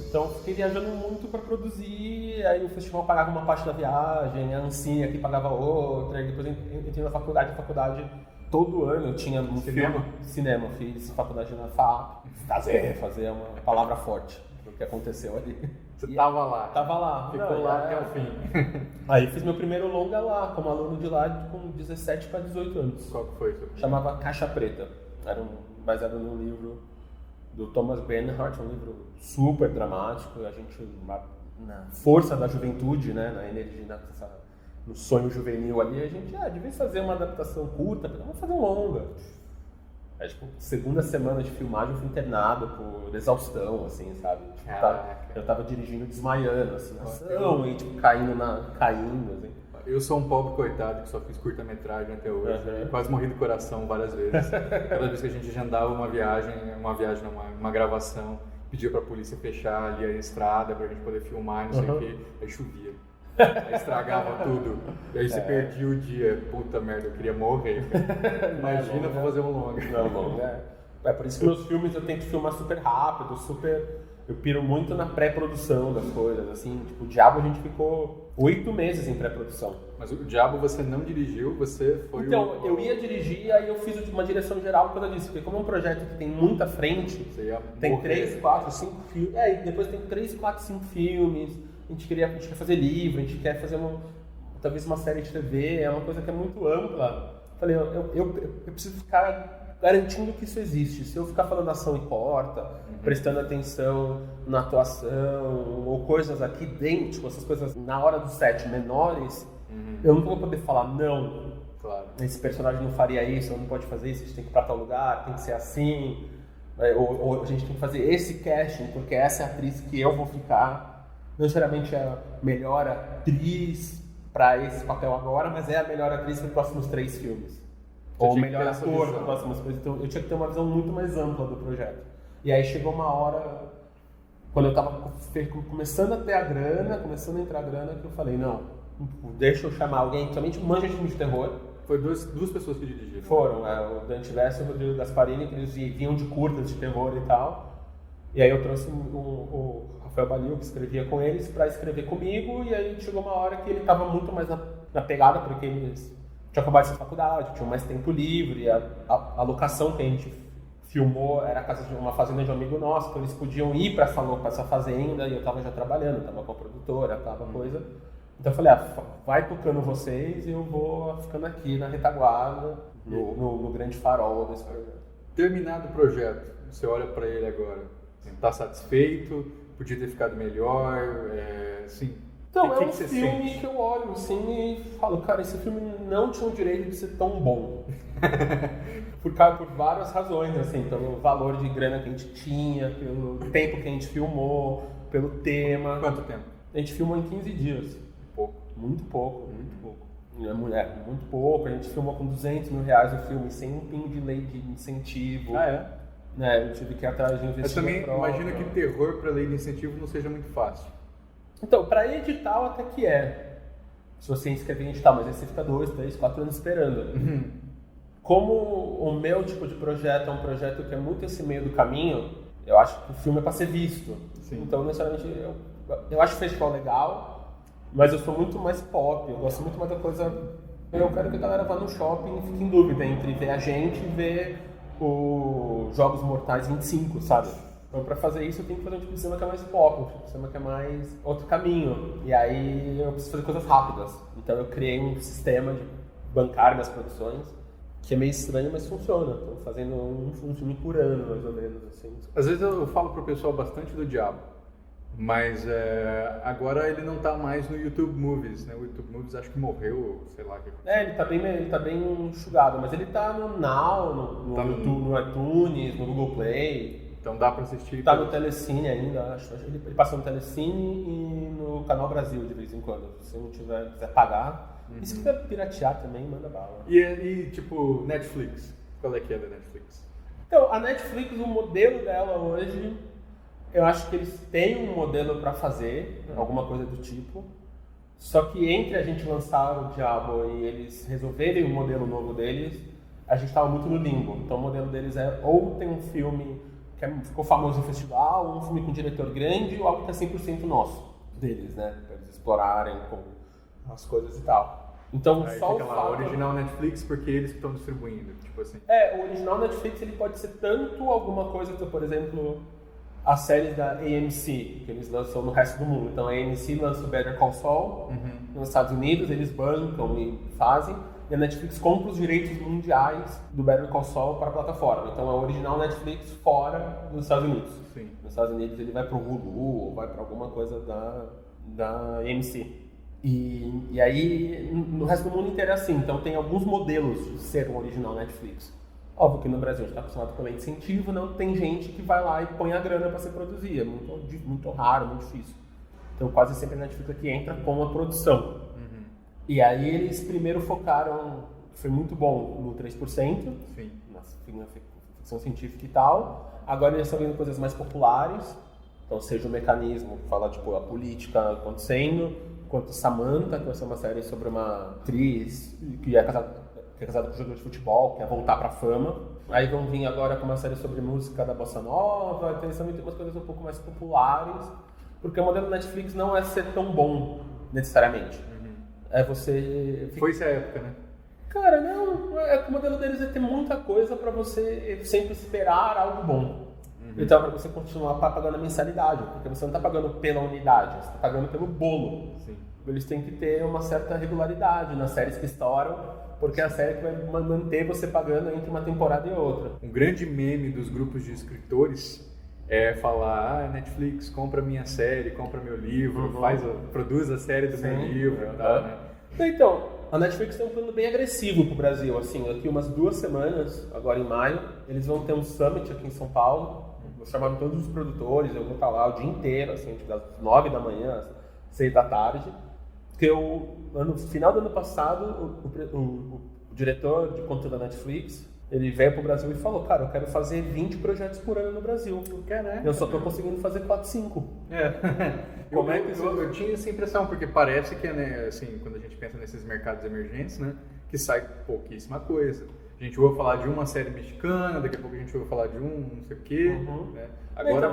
Então eu fiquei viajando muito para produzir, aí o festival pagava uma parte da viagem, a Ancine aqui pagava outra, e depois eu entrei na faculdade todo ano eu tinha um cinema, fiz faculdade na FAP, fazer uma palavra forte do que aconteceu ali. Você tava lá? Tava lá. Ficou lá até o fim. Aí fiz meu primeiro longa lá, como aluno de lá, com 17 para 18 anos. Qual que foi? Chamava Caixa Preta, era baseado num livro do Thomas Bernhardt, um livro super dramático, a gente, na força da juventude, né, na energia, no sonho juvenil ali, a gente, devia fazer uma adaptação curta, vamos fazer um longa. Aí, tipo, segunda semana de filmagem eu fui internado por exaustão, assim, sabe? Tipo, eu tava dirigindo desmaiando, assim, ação, e tipo, caindo, assim. Eu sou um pobre coitado que só fiz curta-metragem até hoje. Quase morri do coração várias vezes. Cada vez que a gente agendava uma gravação, pedia pra polícia fechar ali a estrada pra gente poder filmar, não sei o quê. Aí chovia. Aí estragava tudo. E aí você perdia o dia. Puta merda, eu queria morrer. Imagina pra fazer um longa. É por isso que meus filmes eu tento filmar super rápido, Eu piro muito na pré-produção das coisas, assim, tipo, o Diabo a gente ficou 8 meses em pré-produção. Mas o Diabo você não dirigiu, você foi Então, eu ia dirigir, aí eu fiz uma direção geral por causa disso, porque como é um projeto que tem muita frente, tem 3, 4, 5 filmes, e depois tem 3, 4, 5 filmes, a gente quer fazer livro, a gente quer fazer talvez uma série de TV, é uma coisa que é muito ampla. Falei, eu preciso ficar garantindo que isso existe. Se eu ficar falando ação e corta, prestando atenção na atuação, ou coisas aqui dentro, tipo, essas coisas na hora do set menores, eu não vou poder falar, não, claro, esse personagem não faria isso, não pode fazer isso, a gente tem que ir pra tal lugar, tem que ser assim, ou a gente tem que fazer esse casting, porque essa é a atriz que eu vou ficar. Não necessariamente é a melhor atriz para esse papel agora, mas é a melhor atriz para os próximos 3 filmes. Ou o melhor ator para as próximas coisas. Então eu tinha que ter uma visão muito mais ampla do projeto. E aí chegou uma hora, quando eu estava começando a ter a grana, começando a entrar a grana, que eu falei, não, deixa eu chamar alguém que somente manja de filme de terror. Foi duas pessoas que dirigiram. Foram, o Dante Vessa e o Rodrigo Gasparini, que eles vinham de curtas de terror e tal. E aí eu trouxe o Rafael Balil, que escrevia com eles, para escrever comigo, e aí chegou uma hora que ele estava muito mais na pegada, porque eles tinham acabado essa faculdade, tinham mais tempo livre, a locação que a gente filmou era a casa de uma fazenda de um amigo nosso, então eles podiam ir para essa fazenda, e eu estava já trabalhando, estava com a produtora, estava coisa. Então eu falei, vai tocando vocês e eu vou ficando aqui na retaguarda, no grande farol desse projeto. Terminado o projeto, você olha para ele agora, está satisfeito? Podia ter ficado melhor? Sim. Então, é um filme que eu olho assim e falo, cara, esse filme não tinha o direito de ser tão bom. por várias razões, assim, pelo valor de grana que a gente tinha, pelo tempo que a gente filmou, pelo tema. Quanto tempo? A gente filmou em 15 dias. Pouco. Muito pouco. muito pouco. A gente filmou com R$200 mil o filme, sem um pingo de lei de incentivo. Eu tive que ir atrás de investir. Mas também imagino que terror para lei de incentivo não seja muito fácil. Então, para edital até que é. Se você inscrever em edital, mas aí você fica 2, 3, 4 anos esperando. Como o meu tipo de projeto é um projeto que é muito esse meio do caminho, eu acho que o filme é para ser visto. Sim. Então, necessariamente, eu acho o festival legal, mas eu sou muito mais pop, eu gosto muito mais da coisa... Eu quero que a galera vá no shopping e fique em dúvida entre ver a gente e ver o Jogos Mortais 25, sabe? Então, pra fazer isso, eu tenho que fazer um tipo de cinema que é mais pop, um tipo de cinema que é mais outro caminho. E aí, eu preciso fazer coisas rápidas. Então, eu criei um sistema de bancar minhas produções, que é meio estranho, mas funciona. Estou fazendo um filme por ano, mais ou menos, assim. Às vezes eu falo pro pessoal bastante do Diabo, mas agora ele não tá mais no YouTube Movies, né? O YouTube Movies acho que morreu, sei lá o que aconteceu. Ele tá bem enxugado, mas ele tá no Now, no iTunes, no Google Play. Então dá pra assistir. Tá no Telecine ainda, acho. Ele passou no Telecine e no Canal Brasil de vez em quando. Se não quiser pagar. E se quiser piratear também, manda bala. E tipo, Netflix? Qual é que é da Netflix? Então, a Netflix, o modelo dela hoje, eu acho que eles têm um modelo pra fazer, alguma coisa do tipo. Só que entre a gente lançar o Diabo e eles resolverem o modelo novo deles, a gente tava muito no limbo. Então o modelo deles é ou tem um filme que ficou famoso no festival, ou um filme com um diretor grande, ou algo que é 100% nosso, deles, né? Pra eles explorarem com as coisas e tal. Então, aí só fica o lá, fato... original Netflix, porque eles que estão distribuindo, tipo assim. O original Netflix, ele pode ser tanto alguma coisa que, por exemplo, as séries da AMC, que eles lançam no resto do mundo. Então, a AMC lança o Better Call Saul nos Estados Unidos, eles bancam e fazem, e a Netflix compra os direitos mundiais do Better Call Saul para a plataforma. Então, é o original Netflix fora dos Estados Unidos. Sim. Nos Estados Unidos, ele vai para o Hulu ou vai para alguma coisa da AMC. E aí, no resto do mundo inteiro é assim. Então, tem alguns modelos de ser um original Netflix. Óbvio que no Brasil a gente está acostumado com incentivo, não tem gente que vai lá e põe a grana para se produzir. É muito raro, muito difícil. Então, quase sempre a Netflix aqui entra com a produção. E aí, eles primeiro focaram, foi muito bom, no 3%, Sim. na ficção científica e tal. Agora eles estão vendo coisas mais populares. Então, seja o mecanismo, fala tipo a política acontecendo, quanto Samantha, que vai ser uma série sobre uma atriz que é casada com um jogador de futebol, quer voltar pra fama. Aí vão vir agora com uma série sobre música da Bossa Nova, então também tem umas coisas um pouco mais populares, porque o modelo Netflix não é ser tão bom, necessariamente. É você... Foi essa época, né? Cara, não, o modelo deles é ter muita coisa pra você sempre esperar algo bom. Então, para você continuar pagando a mensalidade, porque você não está pagando pela unidade, você está pagando pelo bolo. Sim. Eles têm que ter uma certa regularidade nas séries que estouram, porque é a série que vai manter você pagando entre uma temporada e outra. Um grande meme dos grupos de escritores é falar, Netflix, compra minha série, compra meu livro, produz a série do meu livro e tal, né? Então, a Netflix tem um plano bem agressivo pro Brasil, assim, daqui umas 2 semanas, agora em maio, eles vão ter um summit aqui em São Paulo. Vou chamar todos os produtores, eu vou estar lá o dia inteiro, assim, das 9 da manhã às 6 da tarde. Porque no final do ano passado, o diretor de conteúdo da Netflix, ele veio pro Brasil e falou, cara, eu quero fazer 20 projetos por ano no Brasil. Caraca. Eu só tô conseguindo fazer 4, 5. Como é que eu tinha essa impressão, porque parece que, né, assim, quando a gente pensa nesses mercados emergentes, né, que sai pouquíssima coisa. A gente ouve falar de uma série mexicana, daqui a pouco a gente ouve falar de não sei o quê, né? Agora então,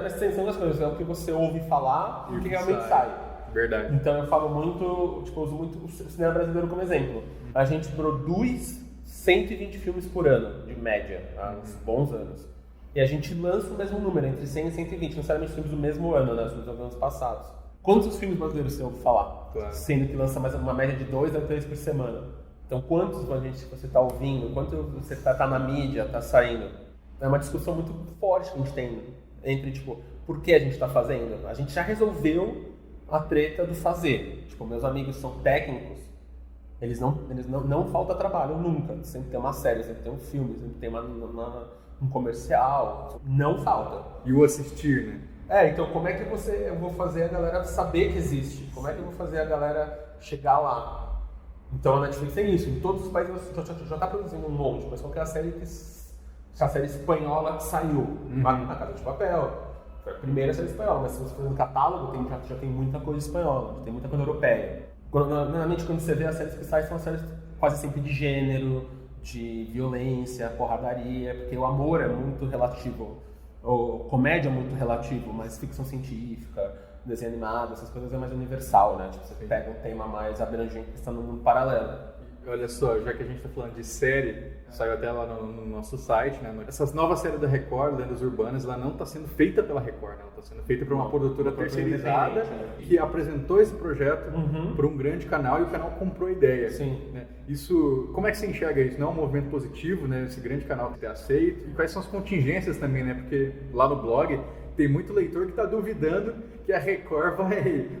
mas tem duas coisas, é o que você ouve falar e o que realmente sai. Verdade. Então eu falo muito, tipo, eu uso muito o cinema brasileiro como exemplo. A gente produz 120 filmes por ano, de média, há uns bons anos. E a gente lança o mesmo número, entre 100 e 120, não necessariamente filmes do mesmo ano, né? Os filmes dos anos passados. Quantos filmes brasileiros você ouve falar? Claro. Sendo que lança mais uma média de 2 a 3 por semana. Então, quantos você está ouvindo, quanto você está na mídia, está saindo? É uma discussão muito forte que a gente tem entre, tipo, por que a gente está fazendo? A gente já resolveu a treta do fazer. Tipo, meus amigos são técnicos, eles não falta trabalho nunca. Sempre tem uma série, sempre tem um filme, sempre tem um comercial. Não falta. E o assistir, né? Então como é que eu vou fazer a galera saber que existe? Como é que eu vou fazer a galera chegar lá? Então a Netflix tem isso, em todos os países já tá produzindo um monte, mas qualquer série a série espanhola que saiu, a Casa de Papel, foi a primeira série espanhola, mas se você for no catálogo, já tem muita coisa espanhola, tem muita coisa europeia. Normalmente quando você vê as séries que saem, são séries quase sempre de gênero, de violência, porradaria, porque o amor é muito relativo, ou comédia é muito relativo, mas ficção científica, desenho animado, essas coisas é mais universal, né? Tipo, você pega um tema mais abrangente que está no mundo paralelo. Olha só, já que a gente está falando de série, saiu até lá no nosso site, né? Essas novas séries da Record, Lendas Urbanas, ela não está sendo feita pela Record, né? Ela está sendo feita por uma produtora terceirizada, né? Que apresentou esse projeto para um grande canal e o canal comprou a ideia. Sim. Né? Isso, como é que você enxerga isso? Não é um movimento positivo, né? Esse grande canal ter aceito? E quais são as contingências também, né? Porque lá no blog tem muito leitor que está duvidando que a Record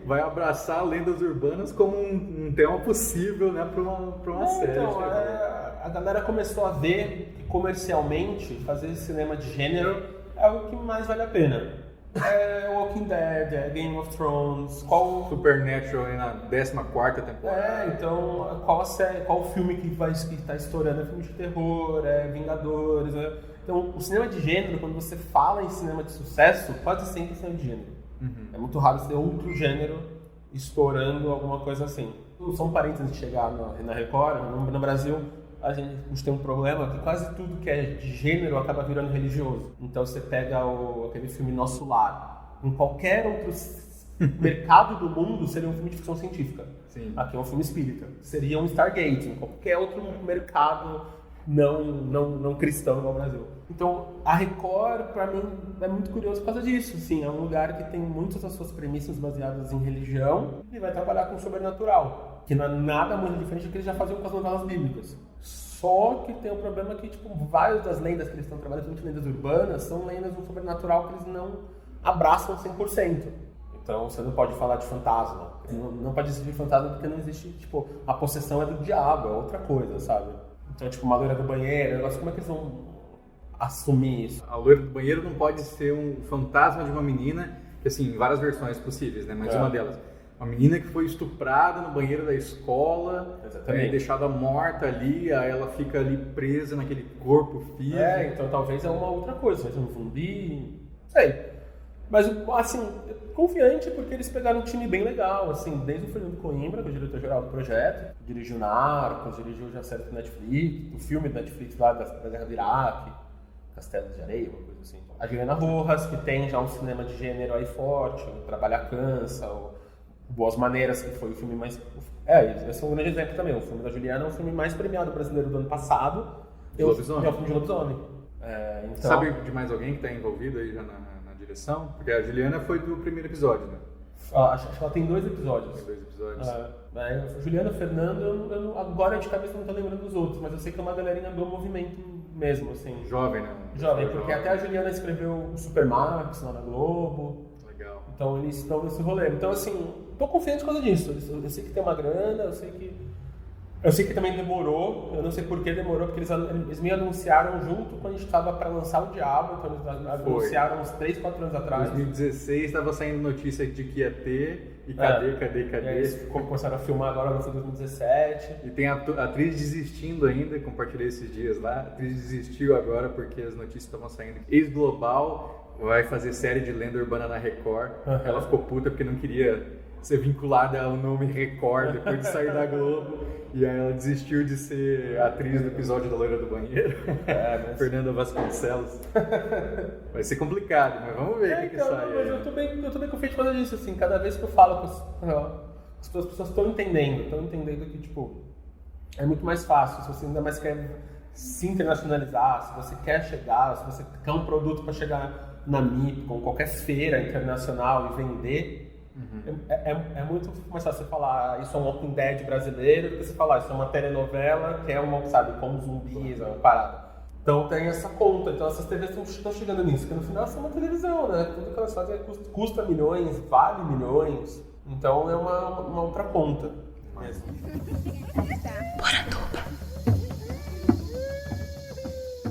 vai abraçar Lendas Urbanas como um tema possível, né, para uma série. Então, a galera começou a ver que comercialmente fazer cinema de gênero é o que mais vale a pena. É Walking Dead, é Game of Thrones, Supernatural aí na 14ª temporada. Então qual filme que está estourando? É filme de terror, é Vingadores, né? Então, o cinema de gênero, quando você fala em cinema de sucesso, quase sempre é cinema de gênero. É muito raro você ter outro gênero estourando alguma coisa assim. Só um parênteses de chegar na Record, no Brasil, a gente tem um problema que quase tudo que é de gênero acaba virando religioso. Então, você pega aquele filme Nosso Lar. Em qualquer outro mercado do mundo, seria um filme de ficção científica. Sim. Aqui é um filme espírita. Seria um Stargate. Em qualquer outro mercado não cristão igual ao Brasil. Então, a Record, pra mim, é muito curioso por causa disso. Sim, é um lugar que tem muitas das suas premissas baseadas em religião e vai trabalhar com o sobrenatural, que não é nada muito diferente do que eles já faziam com as novelas bíblicas. Só que tem um problema que, tipo, várias das lendas que eles estão trabalhando, principalmente lendas urbanas, são lendas do sobrenatural que eles não abraçam 100%. Então, você não pode falar de fantasma. Não pode existir fantasma porque não existe, tipo, a possessão é do diabo, é outra coisa, sabe? Então, tipo, uma loira do banheiro, negócio, como é que eles vão assumir isso? A loira do banheiro não pode ser um fantasma de uma menina, que assim, várias versões possíveis, né? Mas uma delas, uma menina que foi estuprada no banheiro da escola, deixada morta ali, aí ela fica ali presa naquele corpo físico. Então talvez é uma outra coisa, talvez um zumbi, sei. Mas, assim, confiante porque eles pegaram um time bem legal, assim, desde o Fernando Coimbra, que é o diretor-geral do projeto, dirigiu Narcos, dirigiu já série do Netflix, o filme do Netflix lá da Guerra do Iraque, Castelo de Areia, uma coisa assim. A Juliana Rojas, que tem já um cinema de gênero aí forte, o Trabalha Cansa, o Boas Maneiras, que foi o filme mais... esse é um grande exemplo também, o filme da Juliana é o filme mais premiado brasileiro do ano passado. É o filme de lobisomem. Então... Sabe de mais alguém que está envolvido aí já na direção? Porque a Juliana foi do primeiro episódio, né? Acho que ela tem 2 episódios. Juliana, Fernando, agora de cabeça não tô lembrando dos outros, mas eu sei que é uma galerinha do movimento mesmo, assim. Jovem, né? Jovem, porque até a Juliana escreveu o Supermax lá na Globo. Legal. Então eles estão nesse rolê. Então, assim, tô confiante por causa disso. Eu sei que tem uma grana, eu sei que também demorou, eu não sei por que demorou, porque eles me anunciaram junto quando a gente estava para lançar o Diabo, então eles anunciaram uns 3, 4 anos atrás. Em 2016 estava saindo notícia de que ia ter, e cadê? E aí eles começaram a filmar agora no 2017. E tem a atriz desistindo ainda, compartilhei esses dias lá, a atriz desistiu agora porque as notícias estavam saindo. Ex-Global vai fazer série de lenda urbana na Record, ela ficou puta porque não queria ser vinculada ao nome Record depois de sair da Globo, e aí ela desistiu de ser atriz do episódio da Loira do Banheiro, Fernanda Vasconcelos. Vai ser complicado, mas vamos ver o que sai. Mas eu tô bem confiante por causa disso, assim, cada vez que eu falo as pessoas estão entendendo que, tipo, é muito mais fácil, se você ainda mais quer se internacionalizar, se você quer chegar, se você quer um produto para chegar na MIP, com qualquer feira internacional e vender. É muito mais fácil você falar isso é um Walking Dead brasileiro do que você falar isso é uma telenovela que é uma, sabe, como zumbis, é uma parada. Então tem essa conta, então essas TVs estão chegando nisso, porque no final é uma televisão, né? Tudo que elas fazem custa milhões, vale milhões, então é uma outra conta mesmo.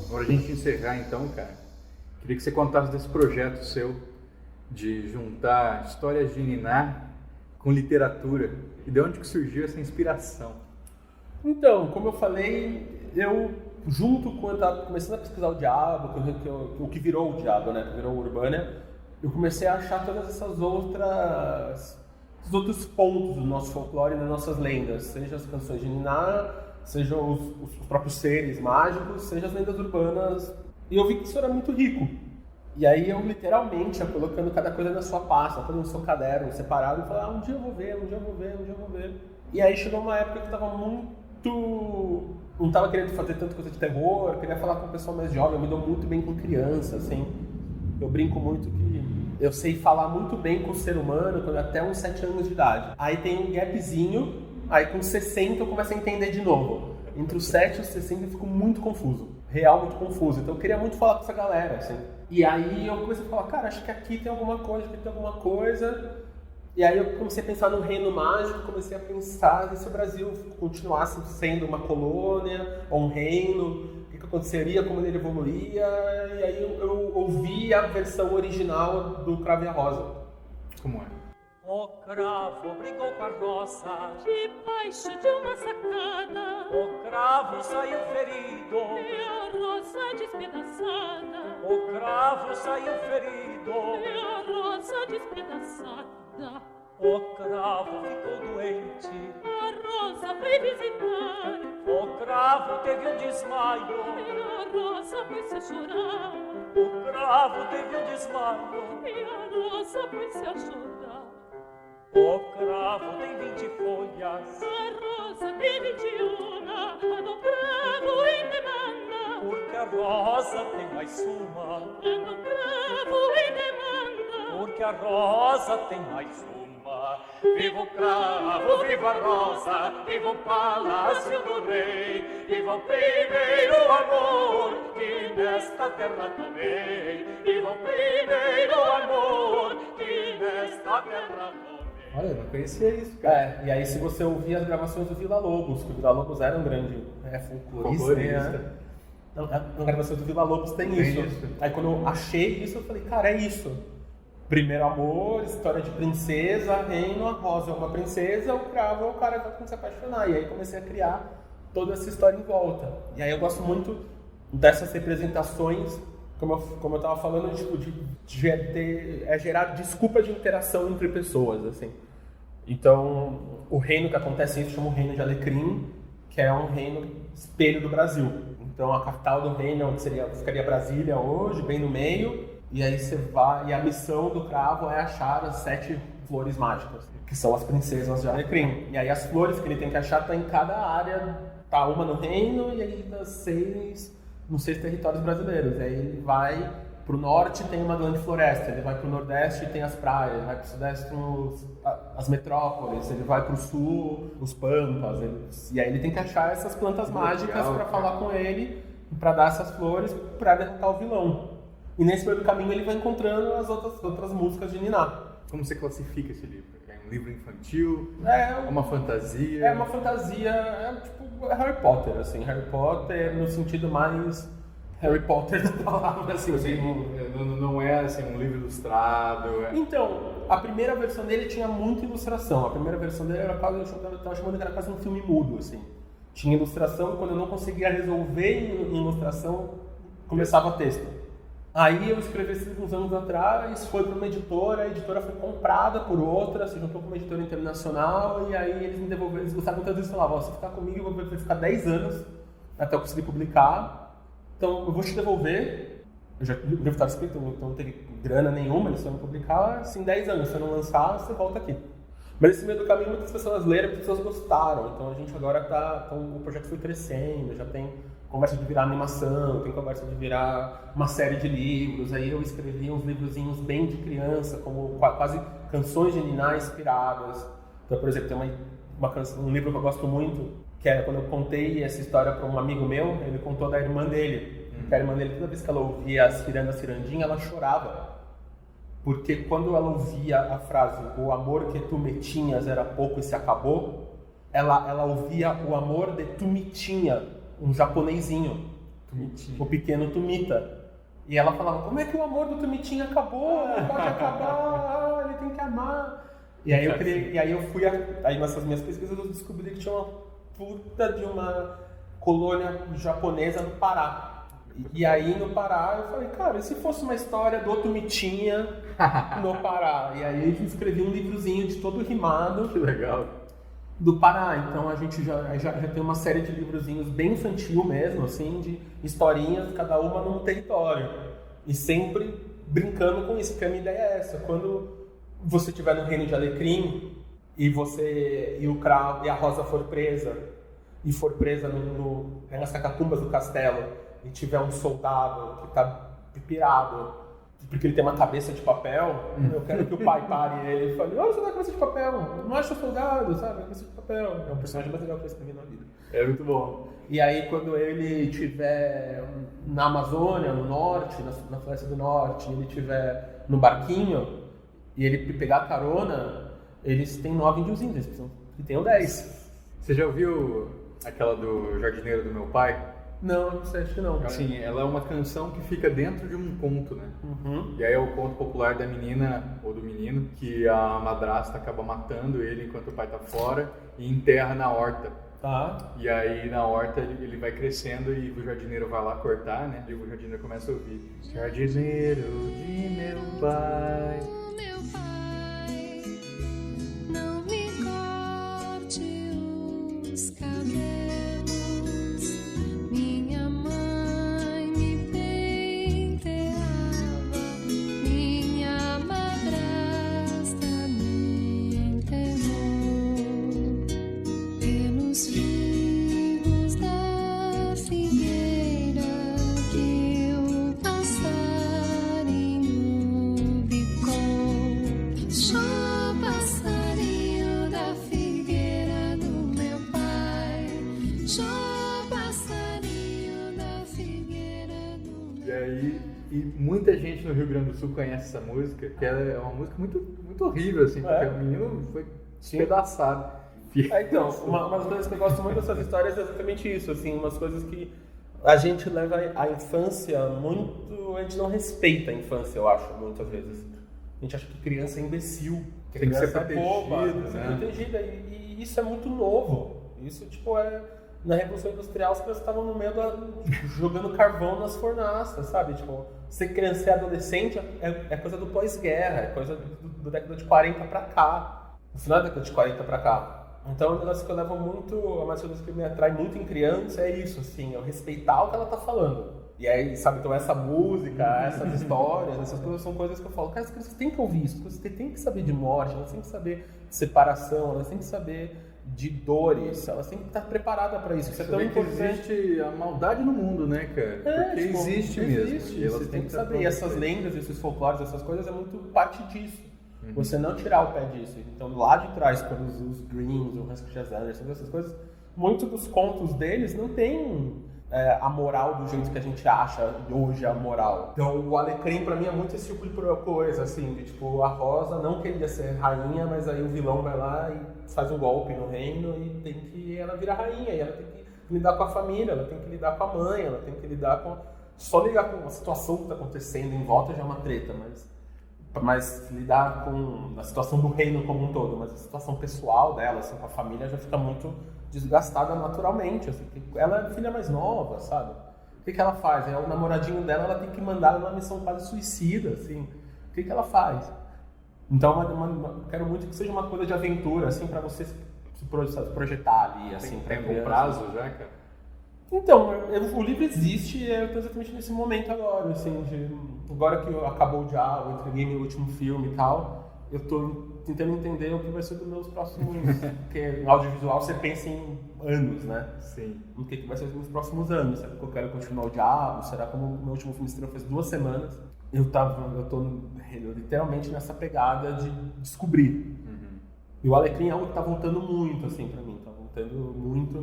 Agora a gente encerrar então, cara, queria que você contasse desse projeto seu de juntar histórias de Niná com literatura. E de onde que surgiu essa inspiração? Então, como eu falei, eu, junto com eu estava começando a pesquisar o Diabo, o que virou o Diabo, né, que virou o Urbânia, eu comecei a achar todas esses outros pontos do nosso folclore e das nossas lendas, seja as canções de Niná, sejam os próprios seres mágicos, seja as lendas urbanas. E eu vi que isso era muito rico. E aí eu literalmente ia colocando cada coisa na sua pasta, todo no seu caderno, separado, e falava, um dia eu vou ver. E aí chegou uma época que eu tava não tava querendo fazer tanta coisa de terror, queria falar com o pessoal mais jovem, eu me dou muito bem com criança, assim. Eu brinco muito que eu sei falar muito bem com o ser humano quando até uns 7 anos de idade. Aí tem um gapzinho, aí com 60 eu começo a entender de novo. Entre os 7 e os 60 eu fico muito confuso, muito confuso. Então eu queria muito falar com essa galera, assim. E aí eu comecei a falar, cara, acho que aqui tem alguma coisa, E aí eu comecei a pensar no reino mágico, comecei a pensar se o Brasil continuasse sendo uma colônia ou um reino, o que aconteceria, como ele evoluía, e aí eu ouvi a versão original do Cravo e a Rosa. Como é? O cravo brigou com a rosa debaixo de uma sacada. O cravo saiu ferido E a rosa despedaçada. O cravo saiu ferido E a rosa despedaçada. O cravo ficou doente. A rosa foi visitar. O cravo teve um desmaio. E a rosa pôs-se a chorar. O cravo teve um desmaio. E a rosa pôs-se a chorar. O cravo tem 20 folhas. A rosa tem 21. No cravo em demanda. Porque a rosa tem mais uma. No cravo em demanda. Porque a rosa tem mais uma. Viva o cravo, viva a rosa, viva o palácio do rei, viva o primeiro amor que nesta terra tomei, viva o primeiro amor que nesta terra tomei. Olha, eu não conhecia isso, cara. E aí se você ouvir as gravações do Vila Lobos, que o Vila Lobos era um grande folclorista. Na gravação do Vila Lobos tem isso. Aí quando eu achei isso, eu falei, cara, é isso. Primeiro amor, história de princesa, reino, a rosa é uma princesa, o cravo é o cara que vai se apaixonar. E aí comecei a criar toda essa história em volta. E aí eu gosto muito dessas representações, como eu estava falando, tipo, de gerar desculpa de interação entre pessoas, assim. Então, o reino que acontece isso chama o Reino de Alecrim, que é um reino espelho do Brasil. Então, a capital do reino ficaria Brasília hoje, bem no meio. E aí você vai, e a missão do cravo é achar as 7 flores mágicas, que são as princesas de Alecrim. E aí as flores que ele tem que achar tá em cada área, tá uma no reino e aí nos 6 territórios brasileiros. E aí ele vai pro norte, tem uma grande floresta, ele vai pro nordeste, tem as praias, ele vai pro sudeste, as metrópoles, ele vai pro sul, os pampas. E aí ele tem que achar essas plantas mágicas para falar com ele, para dar essas flores, para derrotar o vilão. E nesse meio do caminho ele vai encontrando as outras músicas de Niná. Como você classifica esse livro? É um livro infantil? É uma fantasia? É uma fantasia, tipo Harry Potter, assim. Harry Potter no sentido mais Harry Potter da palavra, assim. Não é assim, um livro ilustrado? Então, a primeira versão dele tinha muita ilustração. A primeira versão dele era quase, eu estava chamando que era quase um filme mudo, assim. Tinha ilustração, quando eu não conseguia resolver em ilustração, começava texto. Aí eu escrevi isso uns anos atrás, foi para uma editora, a editora foi comprada por outra, se juntou com uma editora internacional, e aí eles me devolveram, eles gostavam tanto disso, falavam, se ficar comigo, eu vou ficar 10 anos até eu conseguir publicar, então eu vou te devolver, o livro estava escrito, então não teve grana nenhuma, eles foram publicar, assim, 10 anos, se eu não lançar, você volta aqui. Mas nesse meio do caminho muitas pessoas leram, muitas pessoas gostaram, então a gente agora o projeto foi crescendo, já tem conversa de virar animação, tem conversa de virar uma série de livros. Aí eu escrevi uns livrozinhos bem de criança, como quase canções de Niná inspiradas. Então, por exemplo, tem um livro que eu gosto muito, que é quando eu contei essa história para um amigo meu, ele contou da irmã dele. Que a irmã dele, toda vez que ela ouvia as cirandas cirandinha, ela chorava. Porque quando ela ouvia a frase, o amor que tu me tinhas era pouco e se acabou, ela ouvia o amor de tu me tinha, um japonesinho, o pequeno Tumita. E ela falava, como é que o amor do Tumitinha acabou? Não pode acabar, ele tem que amar. E aí eu fui, aí nessas minhas pesquisas eu descobri que tinha puta de uma colônia japonesa no Pará. E aí no Pará eu falei, cara, e se fosse uma história do Tumitinha no Pará? E aí eu escrevi um livrozinho de todo rimado. Que legal. Do Pará. Então a gente já tem uma série de livrozinhos bem infantil mesmo, assim, de historinhas, cada uma num território. E sempre brincando com isso, porque a minha ideia é essa. Quando você estiver no reino de Alecrim e o cravo e a rosa for presa nas catacumbas do castelo e tiver um soldado que tá pirado porque ele tem uma cabeça de papel, eu quero que o pai pare ele e fale, olha, você dá cabeça de papel, não acha soldado, sabe? Cabeça de papel. É um personagem mais legal que eu escrevi na vida. É muito bom. E aí quando ele estiver na Amazônia, no norte, na Floresta do Norte, ele estiver no barquinho e ele pegar carona, eles têm 9 índiozinhos, eles precisam que tenham 10. Você já ouviu aquela do Jardineiro do Meu Pai? Não sei, acho que não. Sim, ela é uma canção que fica dentro de um conto, né? Uhum. E aí é o conto popular da menina ou do menino que a madrasta acaba matando ele enquanto o pai tá fora e enterra na horta. Tá. E aí na horta ele vai crescendo e o jardineiro vai lá cortar, né? E o jardineiro começa a ouvir: Jardineiro de meu pai. Meu pai, não me corte os cabelos. Minha mãe me penteava, minha madrasta me enterrou pelos figos da figueira que o passarinho bicou. Só passarinho da figueira do meu pai, só passarinho da figueira do meu pai. E aí, muita gente no Rio Grande do Sul conhece essa música, que ela é uma música muito, muito horrível, assim, porque o menino foi despedaçado. Então, uma das coisas que eu gosto muito dessas histórias é exatamente isso, assim, umas coisas que a gente leva a infância muito... A gente não respeita a infância, eu acho, muitas vezes. A gente acha que criança é imbecil, que Tem que ser criança é boba, protegida, tem que ser né? protegida, e isso é muito novo. Isso, tipo, na Revolução Industrial, as crianças estavam no meio jogando carvão nas fornaças, sabe? Tipo, ser criança e adolescente é coisa do pós-guerra, é coisa da década de 40 pra cá. No final da década de 40 pra cá. Então, o negócio que eu levo muito, uma das coisas que me atrai muito em criança é isso, assim, é respeitar o que ela tá falando. E aí, sabe, então essa música, essas histórias, essas coisas são coisas que eu falo, cara, as crianças têm que ouvir isso, você tem que saber de morte, elas têm que saber de separação, elas têm que saber de dores, elas têm que estar preparadas para isso. Isso é tão importante. Existe a maldade no mundo, né, cara? Porque tipo, existe mesmo. E elas você tem que estar saber. E essas lendas, esses folclores, essas coisas, é muito parte disso. Você não tirar o pé disso. Então, lá de trás, quando os Greens, o Husky Jazz Anderson, essas coisas, muitos dos contos deles não tem a moral do jeito que a gente acha hoje a moral. Então, o Alecrim, pra mim, é muito esse tipo de coisa, assim, de tipo, a Rosa não queria ser rainha, mas aí o vilão vai lá e faz um golpe no reino e ela vira rainha, e ela tem que lidar com a família, ela tem que lidar com a mãe, ela tem que lidar com... Só lidar com a situação que tá acontecendo em volta já é uma treta, mas lidar com a situação do reino como um todo, mas a situação pessoal dela, assim, com a família, já fica muito desgastada naturalmente, assim, ela é a filha mais nova, sabe? O que ela faz? O namoradinho dela, ela tem que mandar uma missão quase suicida, assim, o que ela faz? Então, quero muito que seja uma coisa de aventura, assim, pra você se projetar ali, assim, tem um prazo já, cara? Então, o livro existe, eu estou exatamente nesse momento agora, assim, agora que acabou o Diabo, eu entreguei meu último filme e tal, eu estou tentando entender o que vai ser dos meus próximos, porque em audiovisual você pensa em anos, né? Sim. O que vai ser dos meus próximos anos, será que eu quero continuar o Diabo, será que o meu último filme estreou faz 2 semanas, eu estou literalmente nessa pegada de descobrir. E o Alecrim é algo que está voltando muito, assim, para mim, está voltando muito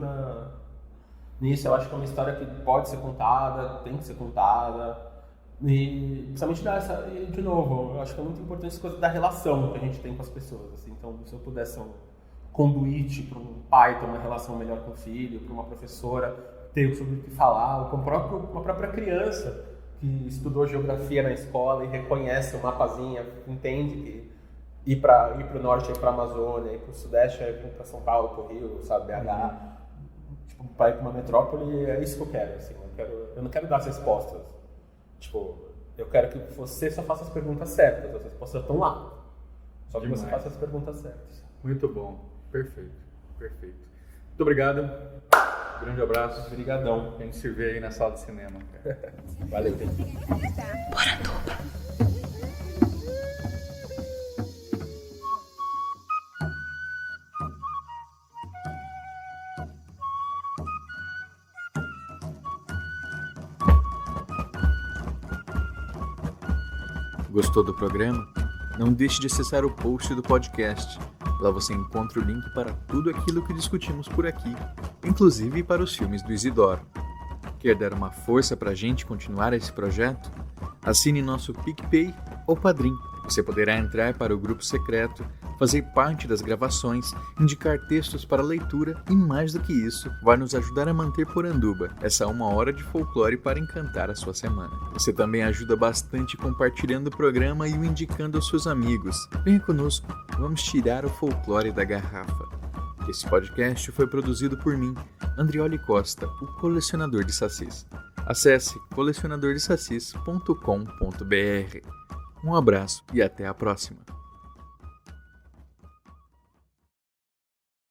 nisso. Eu acho que é uma história que pode ser contada, tem que ser contada. E principalmente de novo, eu acho que é muito importante essa coisa da relação que a gente tem com as pessoas. Assim. Então, se eu pudesse ser um conduíte para um pai ter uma relação melhor com o filho, para uma professora ter sobre o que falar, ou com uma própria criança que estudou geografia na escola e reconhece o mapazinho, entende que ir para o norte é ir para a Amazônia, ir para o sudeste é ir para São Paulo, para o Rio, sabe, BH. Tipo, pra ir pra uma metrópole é isso que eu quero, assim. Eu não quero dar as respostas. Tipo, eu quero que você só faça as perguntas certas. As respostas estão lá. Só que você faça as perguntas certas. Muito bom. Perfeito. Muito obrigado. Grande abraço. Obrigadão. A gente se vê aí na sala de cinema. Valeu. Gostou do programa? Não deixe de acessar o post do podcast. Lá você encontra o link para tudo aquilo que discutimos por aqui, inclusive para os filmes do Isidoro. Quer dar uma força para a gente continuar esse projeto? Assine nosso PicPay ou Padrim. Você poderá entrar para o grupo secreto, fazer parte das gravações, indicar textos para leitura e, mais do que isso, vai nos ajudar a manter Poranduba, essa 1 hora de folclore para encantar a sua semana. Você também ajuda bastante compartilhando o programa e o indicando aos seus amigos. Venha conosco, vamos tirar o folclore da garrafa. Esse podcast foi produzido por mim, Andrioli Costa, o colecionador de sacis. Acesse colecionadordesacis.com.br. Um abraço e até a próxima!